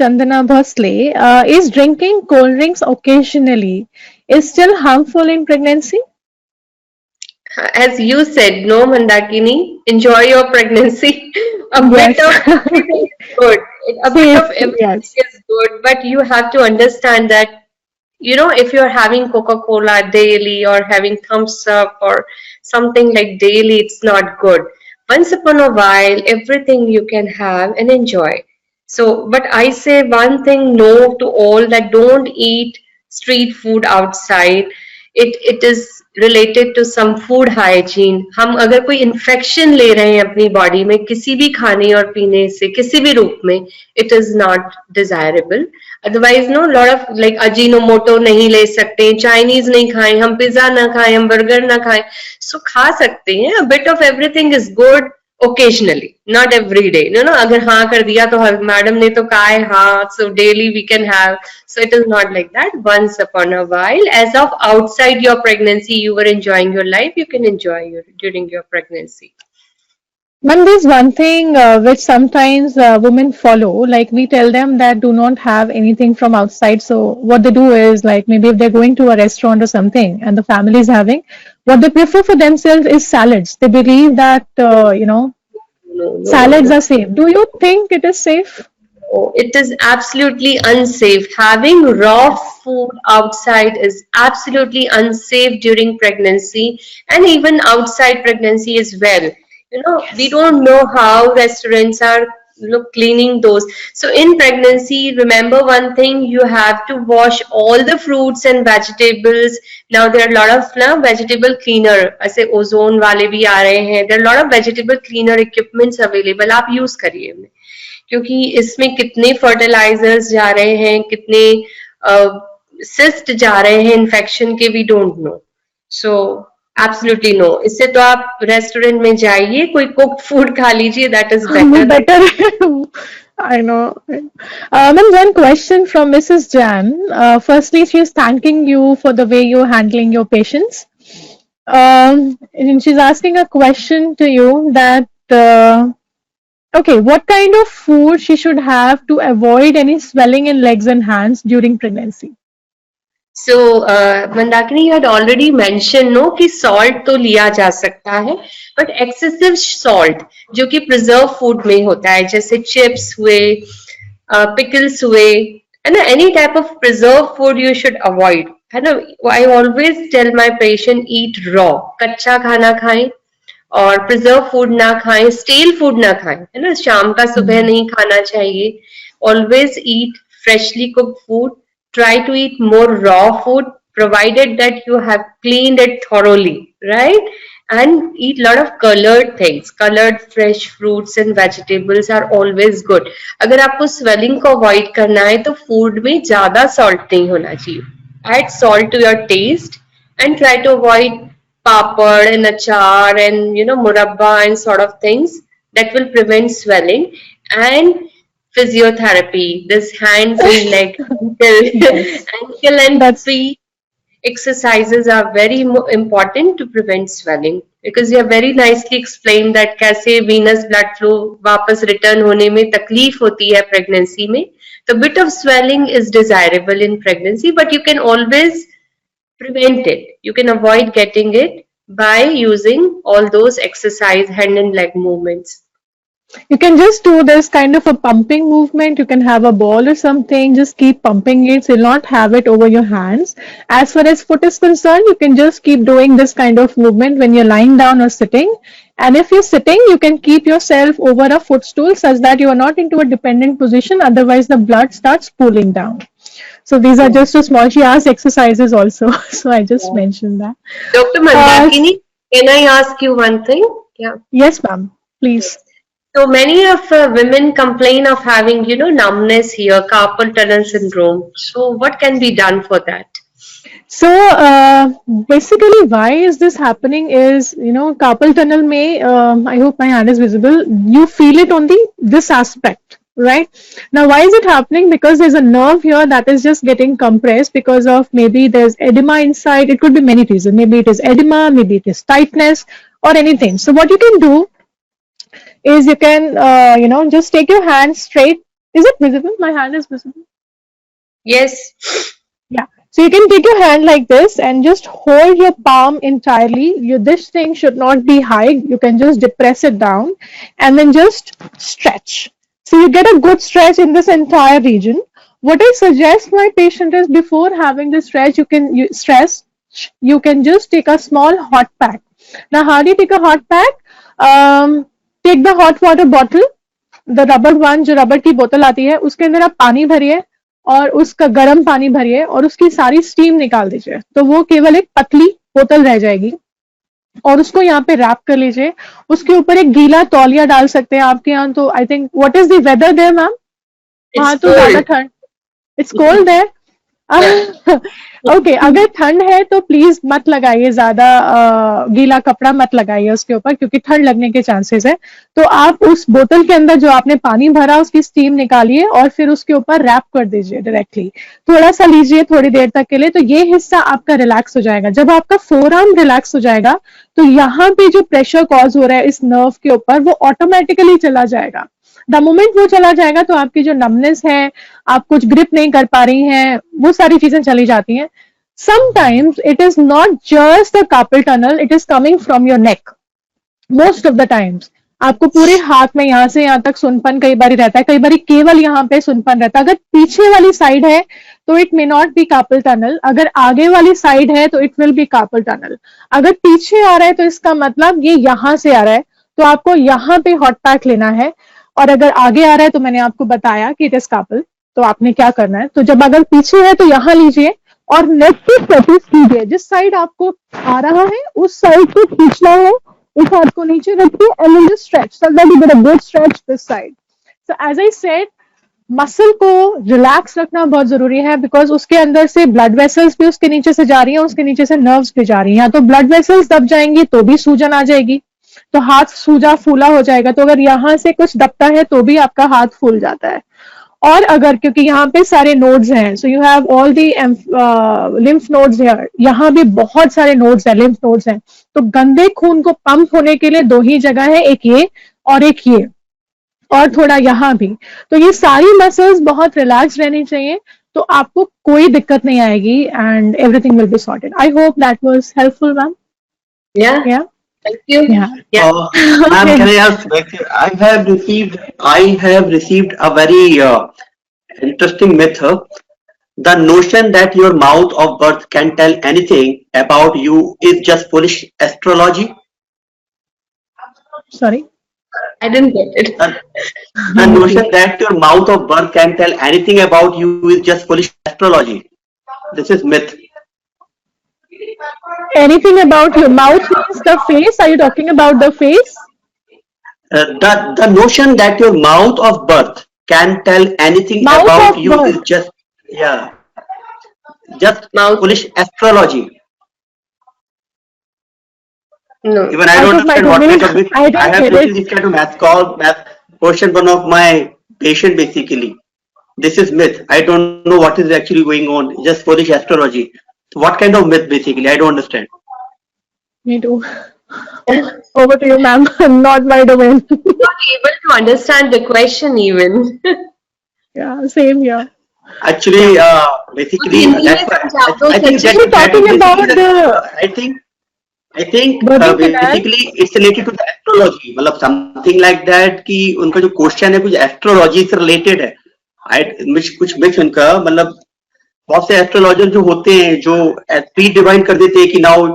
Chandana Bhosle. Is drinking cold drinks occasionally is still harmful in pregnancy? As you said, no, Mandakini, enjoy your pregnancy. A bit of everything is good. A bit of everything is good, but you have to understand that, if you're having Coca-Cola daily or having Thumbs Up or something like daily, it's not good. Once upon a while, everything you can have and enjoy. So, but I say one thing, no to all, that don't eat street food outside. It is related to some food hygiene. हम अगर कोई infection ले रहे हैं अपनी body में किसी भी खाने और पीने से किसी भी रूप में, it is not desirable. Otherwise, no, lot of like Ajinomoto नहीं ले सकते, Chinese नहीं खाएं, हम pizza ना खाएं, हम burger ना खाएं, so खा सकते हैं. A bit of everything is good. occasionally, not every day. No, अगर हाँ कर दिया तो मैडम ने तो कहा है हाँ, so daily we can have. So it is not like that. Once upon a while, as of outside your pregnancy, you were enjoying your life. You can enjoy during your pregnancy. Ma'am, there's one thing which sometimes women follow, like we tell them that do not have anything from outside. So what they do is like maybe if they're going to a restaurant or something and the family is having, what they prefer for themselves is salads. They believe that, No, salads are safe. Do you think it is safe? no. It is absolutely unsafe. Having raw food outside is absolutely unsafe during pregnancy and even outside pregnancy as well. We don't know how restaurants are cleaning those. So in pregnancy, remember one thing, you have to wash all the fruits and vegetables. Now there are a lot of vegetable cleaner, ऐसे ozone वाले भी आ रहे हैं. There are a lot of vegetable cleaner equipments available. आप use करिए उन्हें. क्योंकि इसमें कितने फर्टिलाइजर्स जा रहे हैं, कितने सिस्ट जा रहे हैं इन्फेक्शन के, we don't know. So absolutely no. इससे तो आप रेस्टोरेंट में जाइए, कोई कुक्ड फूड खा लीजिए, that is Better. I know. Ma'am, one question from Mrs. Jan. Firstly, she is thanking you for the way you're handling your patients. And she's asking a question to you that, okay, what kind of food she should have to avoid any swelling in legs and hands during pregnancy? So, Mandakini, you had already mentioned no कि salt तो लिया जा सकता है, but excessive salt जो कि preserve food में होता है, जैसे chips हुए, pickles हुए, है ना, any type of preserved food you should avoid. है ना, I always tell my patient eat raw, कच्चा खाना खाएं और preserved food ना खाएं, stale food ना खाएं, है ना, शाम का सुबह नहीं खाना चाहिए. Always eat freshly cooked food. Try to eat more raw food, provided that you have cleaned it thoroughly, right? And eat a lot of colored things. Colored fresh fruits and vegetables are always good. अगर आपको swelling को avoid करना है तो food में ज़्यादा salt नहीं होना चाहिए. Add salt to your taste and try to avoid papad and achar and murabba and sort of things that will prevent swelling. And physiotherapy, this hands and leg, ankle and feet exercises are very important to prevent swelling, because you have very nicely explained that कैसे venous blood flow वापस return होने में तकलीफ होती है pregnancy में. The bit of swelling is desirable in pregnancy, but you can always prevent it. You can avoid getting it by using all those exercise hand and leg movements. You can just do this kind of a pumping movement. You can have a ball or something, just keep pumping it. So you'll not have it over your hands. As far as foot is concerned, you can just keep doing this kind of movement when you're lying down or sitting. And if you're sitting, you can keep yourself over a footstool such that you are not into a dependent position. Otherwise, the blood starts pooling down. So these are just a small, she asked exercises also. So I just mentioned that. Dr. Mandakini, can I ask you one thing? Yeah. Yes, ma'am. Please. So many of women complain of having, numbness here, carpal tunnel syndrome. So what can be done for that? So basically, why is this happening is, carpal tunnel may, I hope my hand is visible, you feel it on this aspect, right? Now, why is it happening? Because there's a nerve here that is just getting compressed because of maybe there's edema inside. It could be many reasons. Maybe it is edema, maybe it is tightness or anything. So what you can do is you can, just take your hand straight. Is it visible? My hand is visible. Yes. Yeah. So you can take your hand like this and just hold your palm entirely. This thing should not be high. You can just depress it down and then just stretch. So you get a good stretch in this entire region. What I suggest my patient is before having the stretch, you can just take a small hot pack. Now, how do you take a hot pack? Take the hot water bottle, the rubber one, जो rubber की बोतल आती है, उसके अंदर आप पानी भरिए और उसका गर्म पानी भरिए और उसकी सारी स्टीम निकाल दीजिए. तो वो केवल एक पतली बोतल रह जाएगी और उसको यहाँ पे रैप कर लीजिए. उसके ऊपर एक गीला तौलिया डाल सकते हैं. आपके यहाँ तो I think what is the weather there ma'am? वहाँ तो ज्यादा ठंड. It's cold there. ओके, अगर ठंड है तो प्लीज मत लगाइए ज्यादा गीला कपड़ा मत लगाइए उसके ऊपर, क्योंकि ठंड लगने के चांसेस है। तो आप उस बोतल के अंदर जो आपने पानी भरा उसकी स्टीम निकालिए और फिर उसके ऊपर रैप कर दीजिए डायरेक्टली। थोड़ा सा लीजिए थोड़ी देर तक के लिए, तो ये हिस्सा आपका रिलैक्स हो जाएगा। जब आपका फोरआर्म रिलैक्स हो जाएगा तो यहाँ पे जो प्रेशर कॉज हो रहा है इस नर्व के ऊपर वो ऑटोमेटिकली चला जाएगा। द मोमेंट वो चला जाएगा तो आपकी जो नमनेस है, आप कुछ ग्रिप नहीं कर पा रही हैं, वो सारी चीजें चली जाती हैं। Sometimes it is not just the carpal tunnel, it is coming from your neck most of the times. आपको पूरे हाथ में यहाँ से यहाँ तक सुनपन कई बार रहता है, कई बार केवल यहाँ पे सुनपन रहता है। अगर पीछे वाली साइड है तो it may not be carpal tunnel, अगर आगे वाली साइड है तो it will be carpal tunnel. अगर पीछे आ रहा है तो इसका मतलब ये यहाँ से आ रहा है, तो आपको यहाँ पे हॉट पैक लेना है। और अगर आगे आ रहा है तो मैंने आपको बताया कि इट इज कार्पल, तो आपने क्या करना है, तो जब अगर पीछे है तो यहाँ लीजिए और नेक को प्रैक्टिस कीजिए। जिस साइड आपको आ रहा है उस साइड को खींचना है, इस हाथ को नीचे रखिए and then just stretch so that you get a good stretch this side. So as I said, muscle को रिलैक्स रखना बहुत जरूरी है, बिकॉज उसके अंदर से ब्लड वेसल्स भी उसके नीचे से जा रही हैं, उसके नीचे से नर्व्स भी जा रही हैं। तो ब्लड वेसल्स दब जाएंगी तो भी सूजन आ जाएगी, तो हाथ सूजा फूला हो जाएगा। तो अगर यहाँ से कुछ दबता है तो भी आपका हाथ फूल जाता है। और अगर, क्योंकि यहाँ पे सारे नोड्स हैं, so you have all the lymph nodes here, यहाँ भी बहुत सारे नोड्स हैं, लिम्फ नोड्स हैं। तो गंदे खून को पंप होने के लिए दो ही जगह है, एक ये और एक ये, और थोड़ा यहाँ भी। तो ये सारी मसल्स बहुत रिलैक्स रहनी चाहिए, तो आपको कोई दिक्कत नहीं आएगी and everything will be sorted. I hope that was helpful, ma'am. Yeah. Thank you. Yeah. Ma'am, can I ask? I have received a very interesting myth. The notion that your mouth of birth can tell anything about you is just foolish astrology. Sorry. I didn't get it. The notion that your mouth of birth can tell anything about you is just foolish astrology. This is myth. Anything about your mouth means the face? Are you talking about the face? The notion that your mouth of birth can tell anything Mouth about of you birth. is just Mouth. foolish astrology. No. Even I Out don't of my understand what domain, kind of myth. I didn't I have get taken it. this kind of math question one of my patient basically. This is myth. I don't know what is actually going on. Just foolish astrology. So what kind of myth basically? I don't understand. Me too. Over to you, ma'am. Not my domain. Not able to understand the question even. Yeah, same here. Actually, basically, Hindi that's mein why samjha I think do, We're talking about I think Birthing canal? basically it's related to the astrology. मतलब something like that कि उनका जो question है कुछ astrology से related है। कुछ myth उनका मतलब बहुत से एस्ट्रोलॉजर जो होते हैं जो प्री डिवाइन कर देते हैं कि नाउ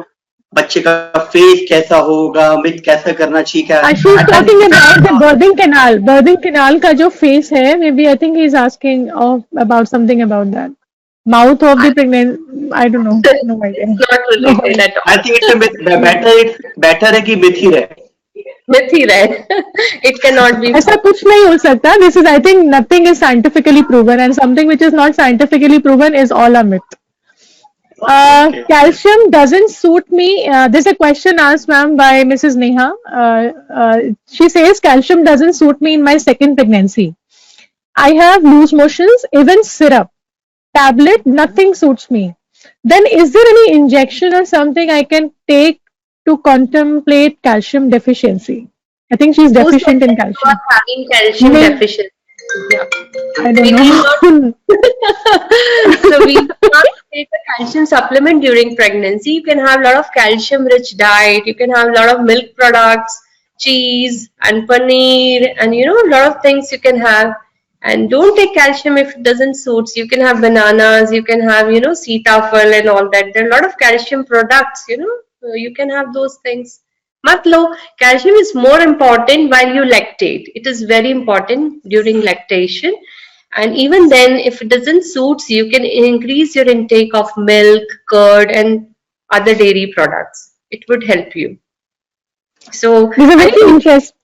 बच्चे का फेस कैसा होगा, मिथ कैसा करना चाहिए। She's talking about the birthing canal. Birthing canal का जो face है, maybe I think he's asking about something about that. Mouth of the pregnant. I don't know. No idea. It's not related at all. I think it's a myth. Better है कि myth ही रहे। Myth ही रहे. It cannot be. ऐसा कुछ नहीं हो सकता. This is, I think, nothing is scientifically proven, and something which is not scientifically proven is all a myth. Calcium doesn't suit me. There's a question asked, ma'am, by Mrs. Neha. She says calcium doesn't suit me in my second pregnancy. I have loose motions, even syrup, tablet, nothing suits me. Then is there any injection or something I can take to contemplate calcium deficiency? I think she's deficient in You calcium. are having calcium May- deficiency. Yeah. I don't know. So we cannot take a calcium supplement during pregnancy. You can have a lot of calcium rich diet. You can have a lot of milk products, cheese and paneer, and a lot of things you can have. And don't take calcium if it doesn't suit. You can have bananas, you can have, sitafal and all that. There are a lot of calcium products, so you can have those things. Matlo, calcium is more important while you lactate. It is very important during lactation. And even then, if it doesn't suit, you can increase your intake of milk, curd, and other dairy products. It would help you. So, This is very interesting.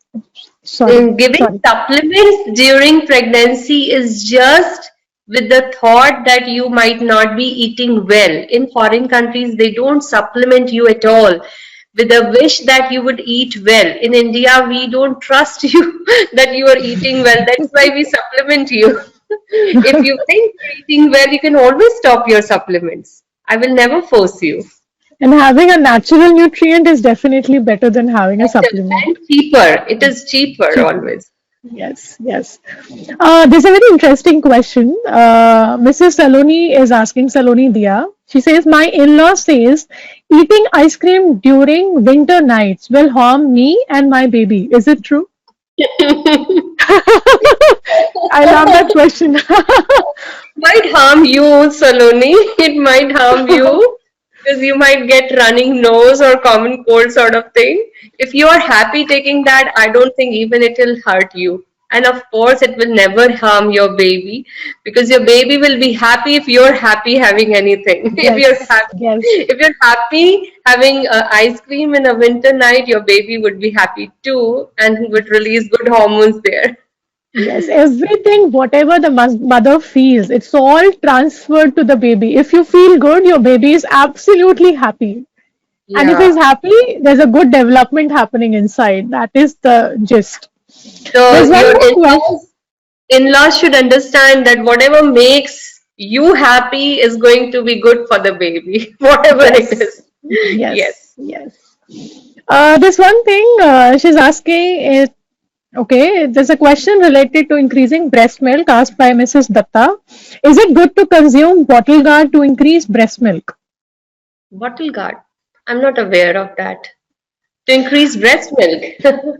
Sorry. giving Sorry. supplements during pregnancy is just with the thought that you might not be eating well. In foreign countries, they don't supplement you at all with a wish that you would eat well. In India, we don't trust you that you are eating well. That's why we supplement you. If you think you're eating well, you can always stop your supplements. I will never force you. And having a natural nutrient is definitely better than having a supplement. And cheaper. It is cheaper always. Yes, yes. This is a very interesting question. Mrs. Saloni is asking, Saloni Dia. She says, my in-law says eating ice cream during winter nights will harm me and my baby. Is it true? I love that question. Might harm you, Saloni. It might harm you because you might get running nose or common cold sort of thing. If you are happy taking that, I don't think even it will hurt you. And of course, it will never harm your baby because your baby will be happy if you're happy having anything. If you're Yes, happy, yes. if you're happy having ice cream in a winter night, your baby would be happy too and would release good hormones there. Yes, everything, whatever the mother feels, it's all transferred to the baby. If you feel good, your baby is absolutely happy. And if Yeah. he's happy, there's a good development happening inside. That is the gist. So There's one your more question. in-laws should understand that whatever makes you happy is going to be good for the baby, whatever it Yes, is. Yes. yes, yes. This one thing she's asking is okay, there's a question related to increasing breast milk asked by Mrs. Datta. Is it good to consume bottle guard to increase breast milk? Bottle guard. I'm not aware of that. To increase breast milk.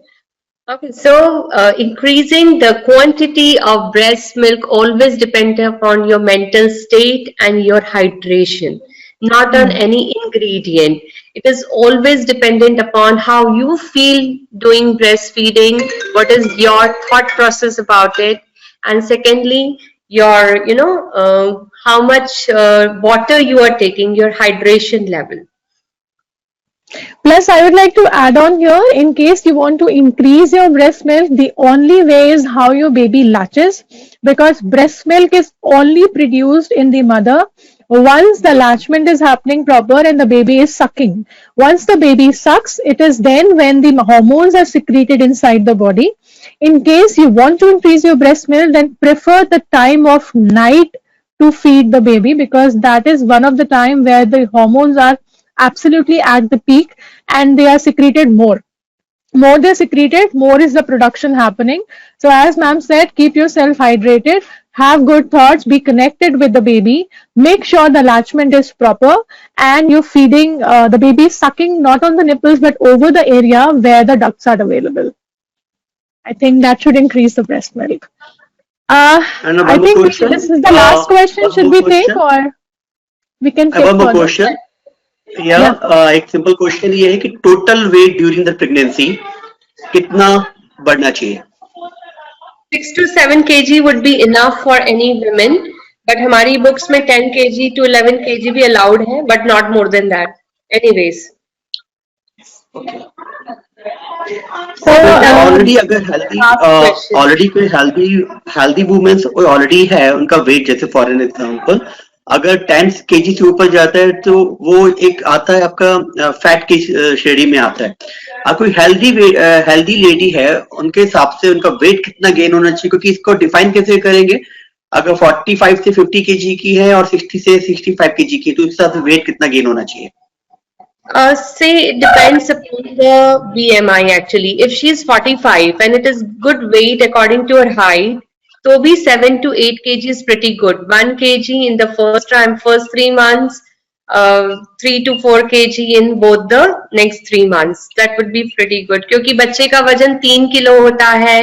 Okay, so increasing the quantity of breast milk always depends upon your mental state and your hydration, not on any ingredient. It is always dependent upon how you feel doing breastfeeding, what is your thought process about it, and secondly, your, how much water you are taking, your hydration level. Plus, I would like to add on here, in case you want to increase your breast milk, the only way is how your baby latches, because breast milk is only produced in the mother once the latchment is happening proper and the baby is sucking. Once the baby sucks, it is then when the hormones are secreted inside the body. In case you want to increase your breast milk, then prefer the time of night to feed the baby, because that is one of the time where the hormones are absolutely at the peak and they are secreted more they're secreted, more is the production happening. So as ma'am said, keep yourself hydrated, have good thoughts, be connected with the baby, make sure the latchment is proper, and you're feeding the baby is sucking not on the nipples but over the area where the ducts are available. I think that should increase the breast milk. And I one more think question. this is the last question. One Should more we take, question. or we can I have take one more further? question. Yeah. एक simple question ये है कि total weight during the pregnancy कितना बढ़ना चाहिए? 6 to 7 kg would be enough for any women, but हमारी books में 10 kg to 11 kg भी allowed है, but not more than that. Anyways. So, already अगर हेल्दी question. ऑलरेडी कोई हेल्दी वुमेन्स ऑलरेडी है, उनका वेट जैसे फॉर एन एग्जांपल अगर 10 केजी से ऊपर जाता है तो वो एक आता है आपका फैट की श्रेणी में आता है. अब कोई हेल्दी लेडी है, उनके हिसाब से उनका वेट कितना गेन होना चाहिए, क्योंकि इसको डिफाइन कैसे करेंगे? अगर 45 से 50 केजी की है और 60 से 65 केजी की, तो उस हिसाब से वेट कितना गेन होना चाहिए? Say it depends upon the BMI actually. If she is 45 and it is good weight according to her height, so be 7 to 8 kg is pretty good. 1 kg in the first 3 months, 3 to 4 kg in both the next 3 months. That would be pretty good. क्योंकि बच्चे का वजन 3 kilo होता है,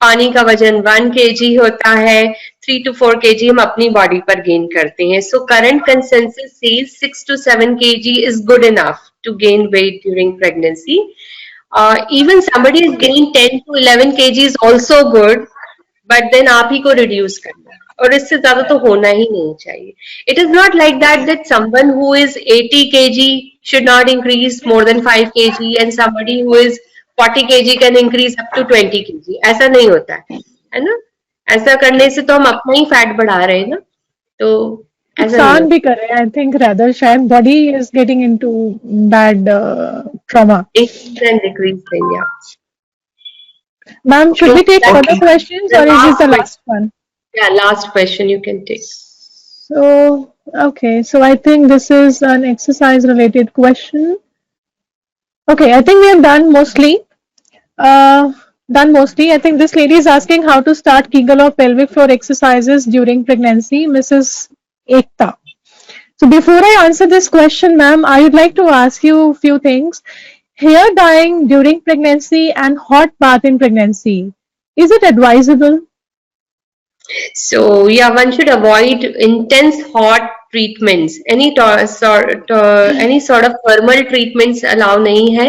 पानी का वजन 1 kg होता है, 3 to 4 kg हम अपनी बॉडी पर गेन करते हैं. So current consensus says 6 to 7 kg is good enough to gain weight during pregnancy. Even somebody is gaining 10 to 11 kg is also good, but then आप ही को reduce करना, और इससे ज्यादा तो होना ही नहीं चाहिए. It is not like that someone who is 80 kg should not increase more than 5 kg and somebody who is 40 kg can increase up to 20 kg. ऐसा नहीं होता है ना? ऐसा करने से तो हम अपना ही फैट बढ़ा रहे हैं ना, तो ऐसा नुकसान नहीं भी करे, आई थिंक rather शायद body is getting into bad trauma. increase and decrease thing, yeah. Ma'am, should we take That- further questions the or is this the last last one? Yeah, last question you can take. So, okay, so I think this is an exercise related question. Okay, I think we have done mostly. I think this lady is asking how to start Kegel or pelvic floor exercises during pregnancy, Mrs. Ekta. So before I answer this question, ma'am, I would like to ask you a few things. Hair dyeing during pregnancy and hot bath in pregnancy, is it advisable? So yeah, one should avoid intense hot treatments. Any sort of thermal treatments allow नहीं है.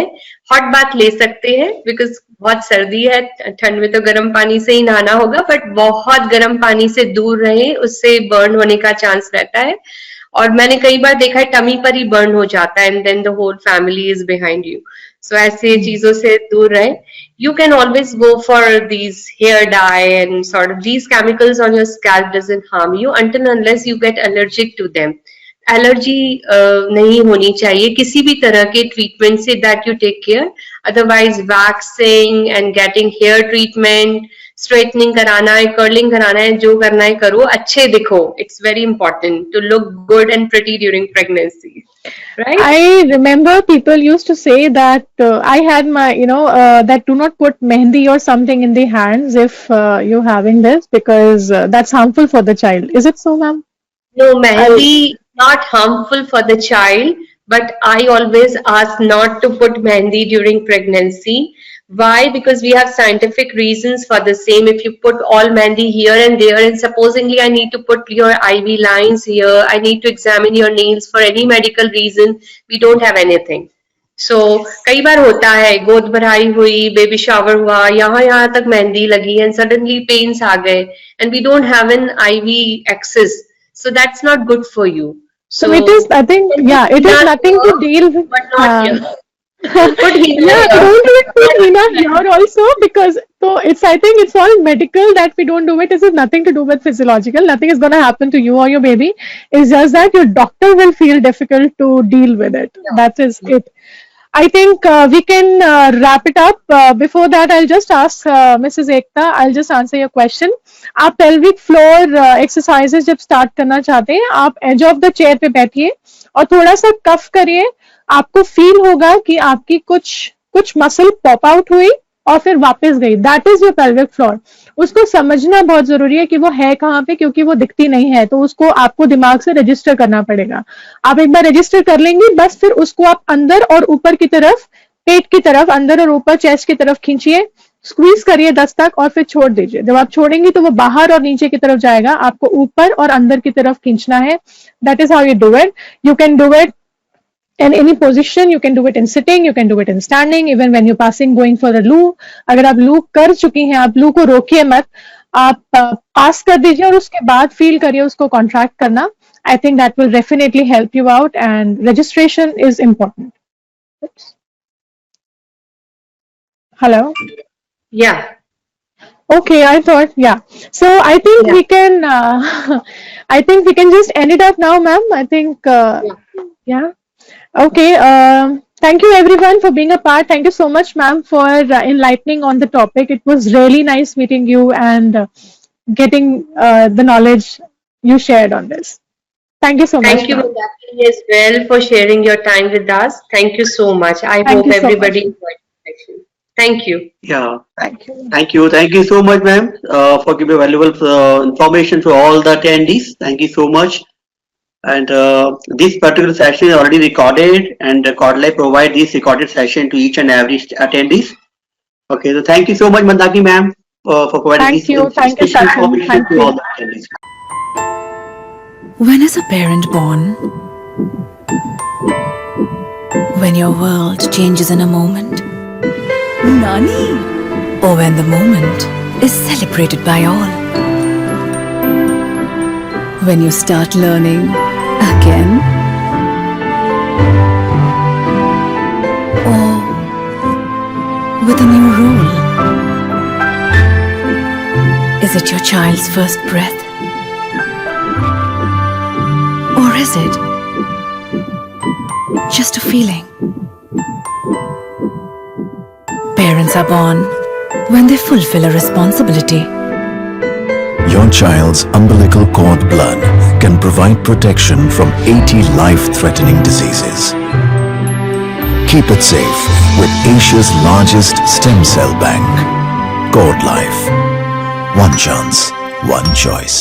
Hot bath ले सकते हैं because बहुत सर्दी है, ठंड में तो गर्म पानी से ही नहाना होगा, बट बहुत गर्म पानी से दूर रहे, उससे बर्न होने का चांस रहता है. और मैंने कई बार देखा है टमी पर ही बर्न हो जाता है, and then the whole family is behind you. So ऐसे चीजों से दूर रहे. You can always go for these hair dye and sort of these chemicals on your scalp doesn't harm you until unless you get allergic to them. Allergy नहीं होनी चाहिए किसी भी तरह के ट्रीटमेंट से, that you take care. Otherwise waxing and getting hair treatment, straightening कराना है, कर्लिंग कराना है, जो करना है करो, अच्छे दिखो. It's very important to look good and pretty during pregnancy, right? I remember people used to say that I had my, that do not put mehndi or something in the hands if you're having this because that's harmful for the child. Is it so, ma'am? No, mehndi not harmful for the child, but I always ask not to put mehndi during pregnancy. Why? Because we have scientific reasons for the same. If you put all mehndi here and there, and supposingly I need to put your IV lines here, I need to examine your nails for any medical reason, we don't have anything. So कई बार होता है गोद भराई हुई, baby shower हुआ, यहाँ तक मेहंदी लगी and suddenly pains आ गए and we don't have an IV access, so that's not good for you. So it is, I think, yeah, it is nothing to deal with. But not here. Put henna Yeah, here. don't do it for henna here also because so it's, I think it's all medical that we don't do it. This is nothing to do with physiological. Nothing is going to happen to you or your baby. It's just that your doctor will feel difficult to deal with it. That is it. I think we can wrap it up. Before that, I'll just ask Mrs. Ekta, I'll just answer your question. आप pelvic floor exercises जब start करना चाहते हैं, आप edge of the chair पे बैठिए और थोड़ा सा कफ करिए. आपको फील होगा कि आपकी कुछ मसल पॉप आउट हुई और फिर वापस गई. That is your pelvic floor. उसको समझना बहुत जरूरी है कि वो है कहाँ पे, क्योंकि वो दिखती नहीं है, तो उसको आपको दिमाग से रजिस्टर करना पड़ेगा. आप एक बार रजिस्टर कर लेंगे, बस फिर उसको आप अंदर और ऊपर की तरफ, पेट की तरफ, अंदर और ऊपर चेस्ट की तरफ खींचिए, स्क्वीज करिए 10 तक और फिर छोड़ दीजिए. जब आप छोड़ेंगे तो वो बाहर और नीचे की तरफ जाएगा. आपको ऊपर और अंदर की तरफ खींचना है. That is how you do it. You can do it in any position. You can do it in sitting, you can do it in standing, even when you're passing, going for a loo. अगर आप लू कर चुकी हैं, आप लू को रोकिए मत, आप पास कर दीजिए और उसके बाद फील करिए उसको कॉन्ट्रैक्ट करना. I think that will definitely help you out, and registration is important. Oops. Hello. Yeah. Okay, I thought, yeah. So I think we can, I think we can just end it up now, ma'am. I think, yeah. Okay. Thank you everyone for being a part. Thank you so much, ma'am, for enlightening on the topic. It was really nice meeting you and getting the knowledge you shared on this. Thank you so much. Thank you, Mandakini, as well, for sharing your time with us. Thank you so much. I Thank hope you so everybody enjoyed the session. Thank you. Yeah. Thank you. Thank you so much, ma'am, for giving valuable information to all the attendees. Thank you so much. And this particular session is already recorded, and CordLife provide this recorded session to each and every attendees. Okay, so thank you so much, Mandakini ma'am, for providing Thank this you. Thank you, special Sachin. information Thank to you. all the attendees. When is a parent born? When your world changes in a moment? Nani? Or when the moment is celebrated by all? When you start learning again? Or with a new role? Is Is it your child's first breath? Or is it just a feeling? Parents are born when they fulfill a responsibility. Your child's umbilical cord blood can provide protection from 80 life-threatening diseases. Keep it safe with Asia's largest stem cell bank. Cord Life. One chance, one choice.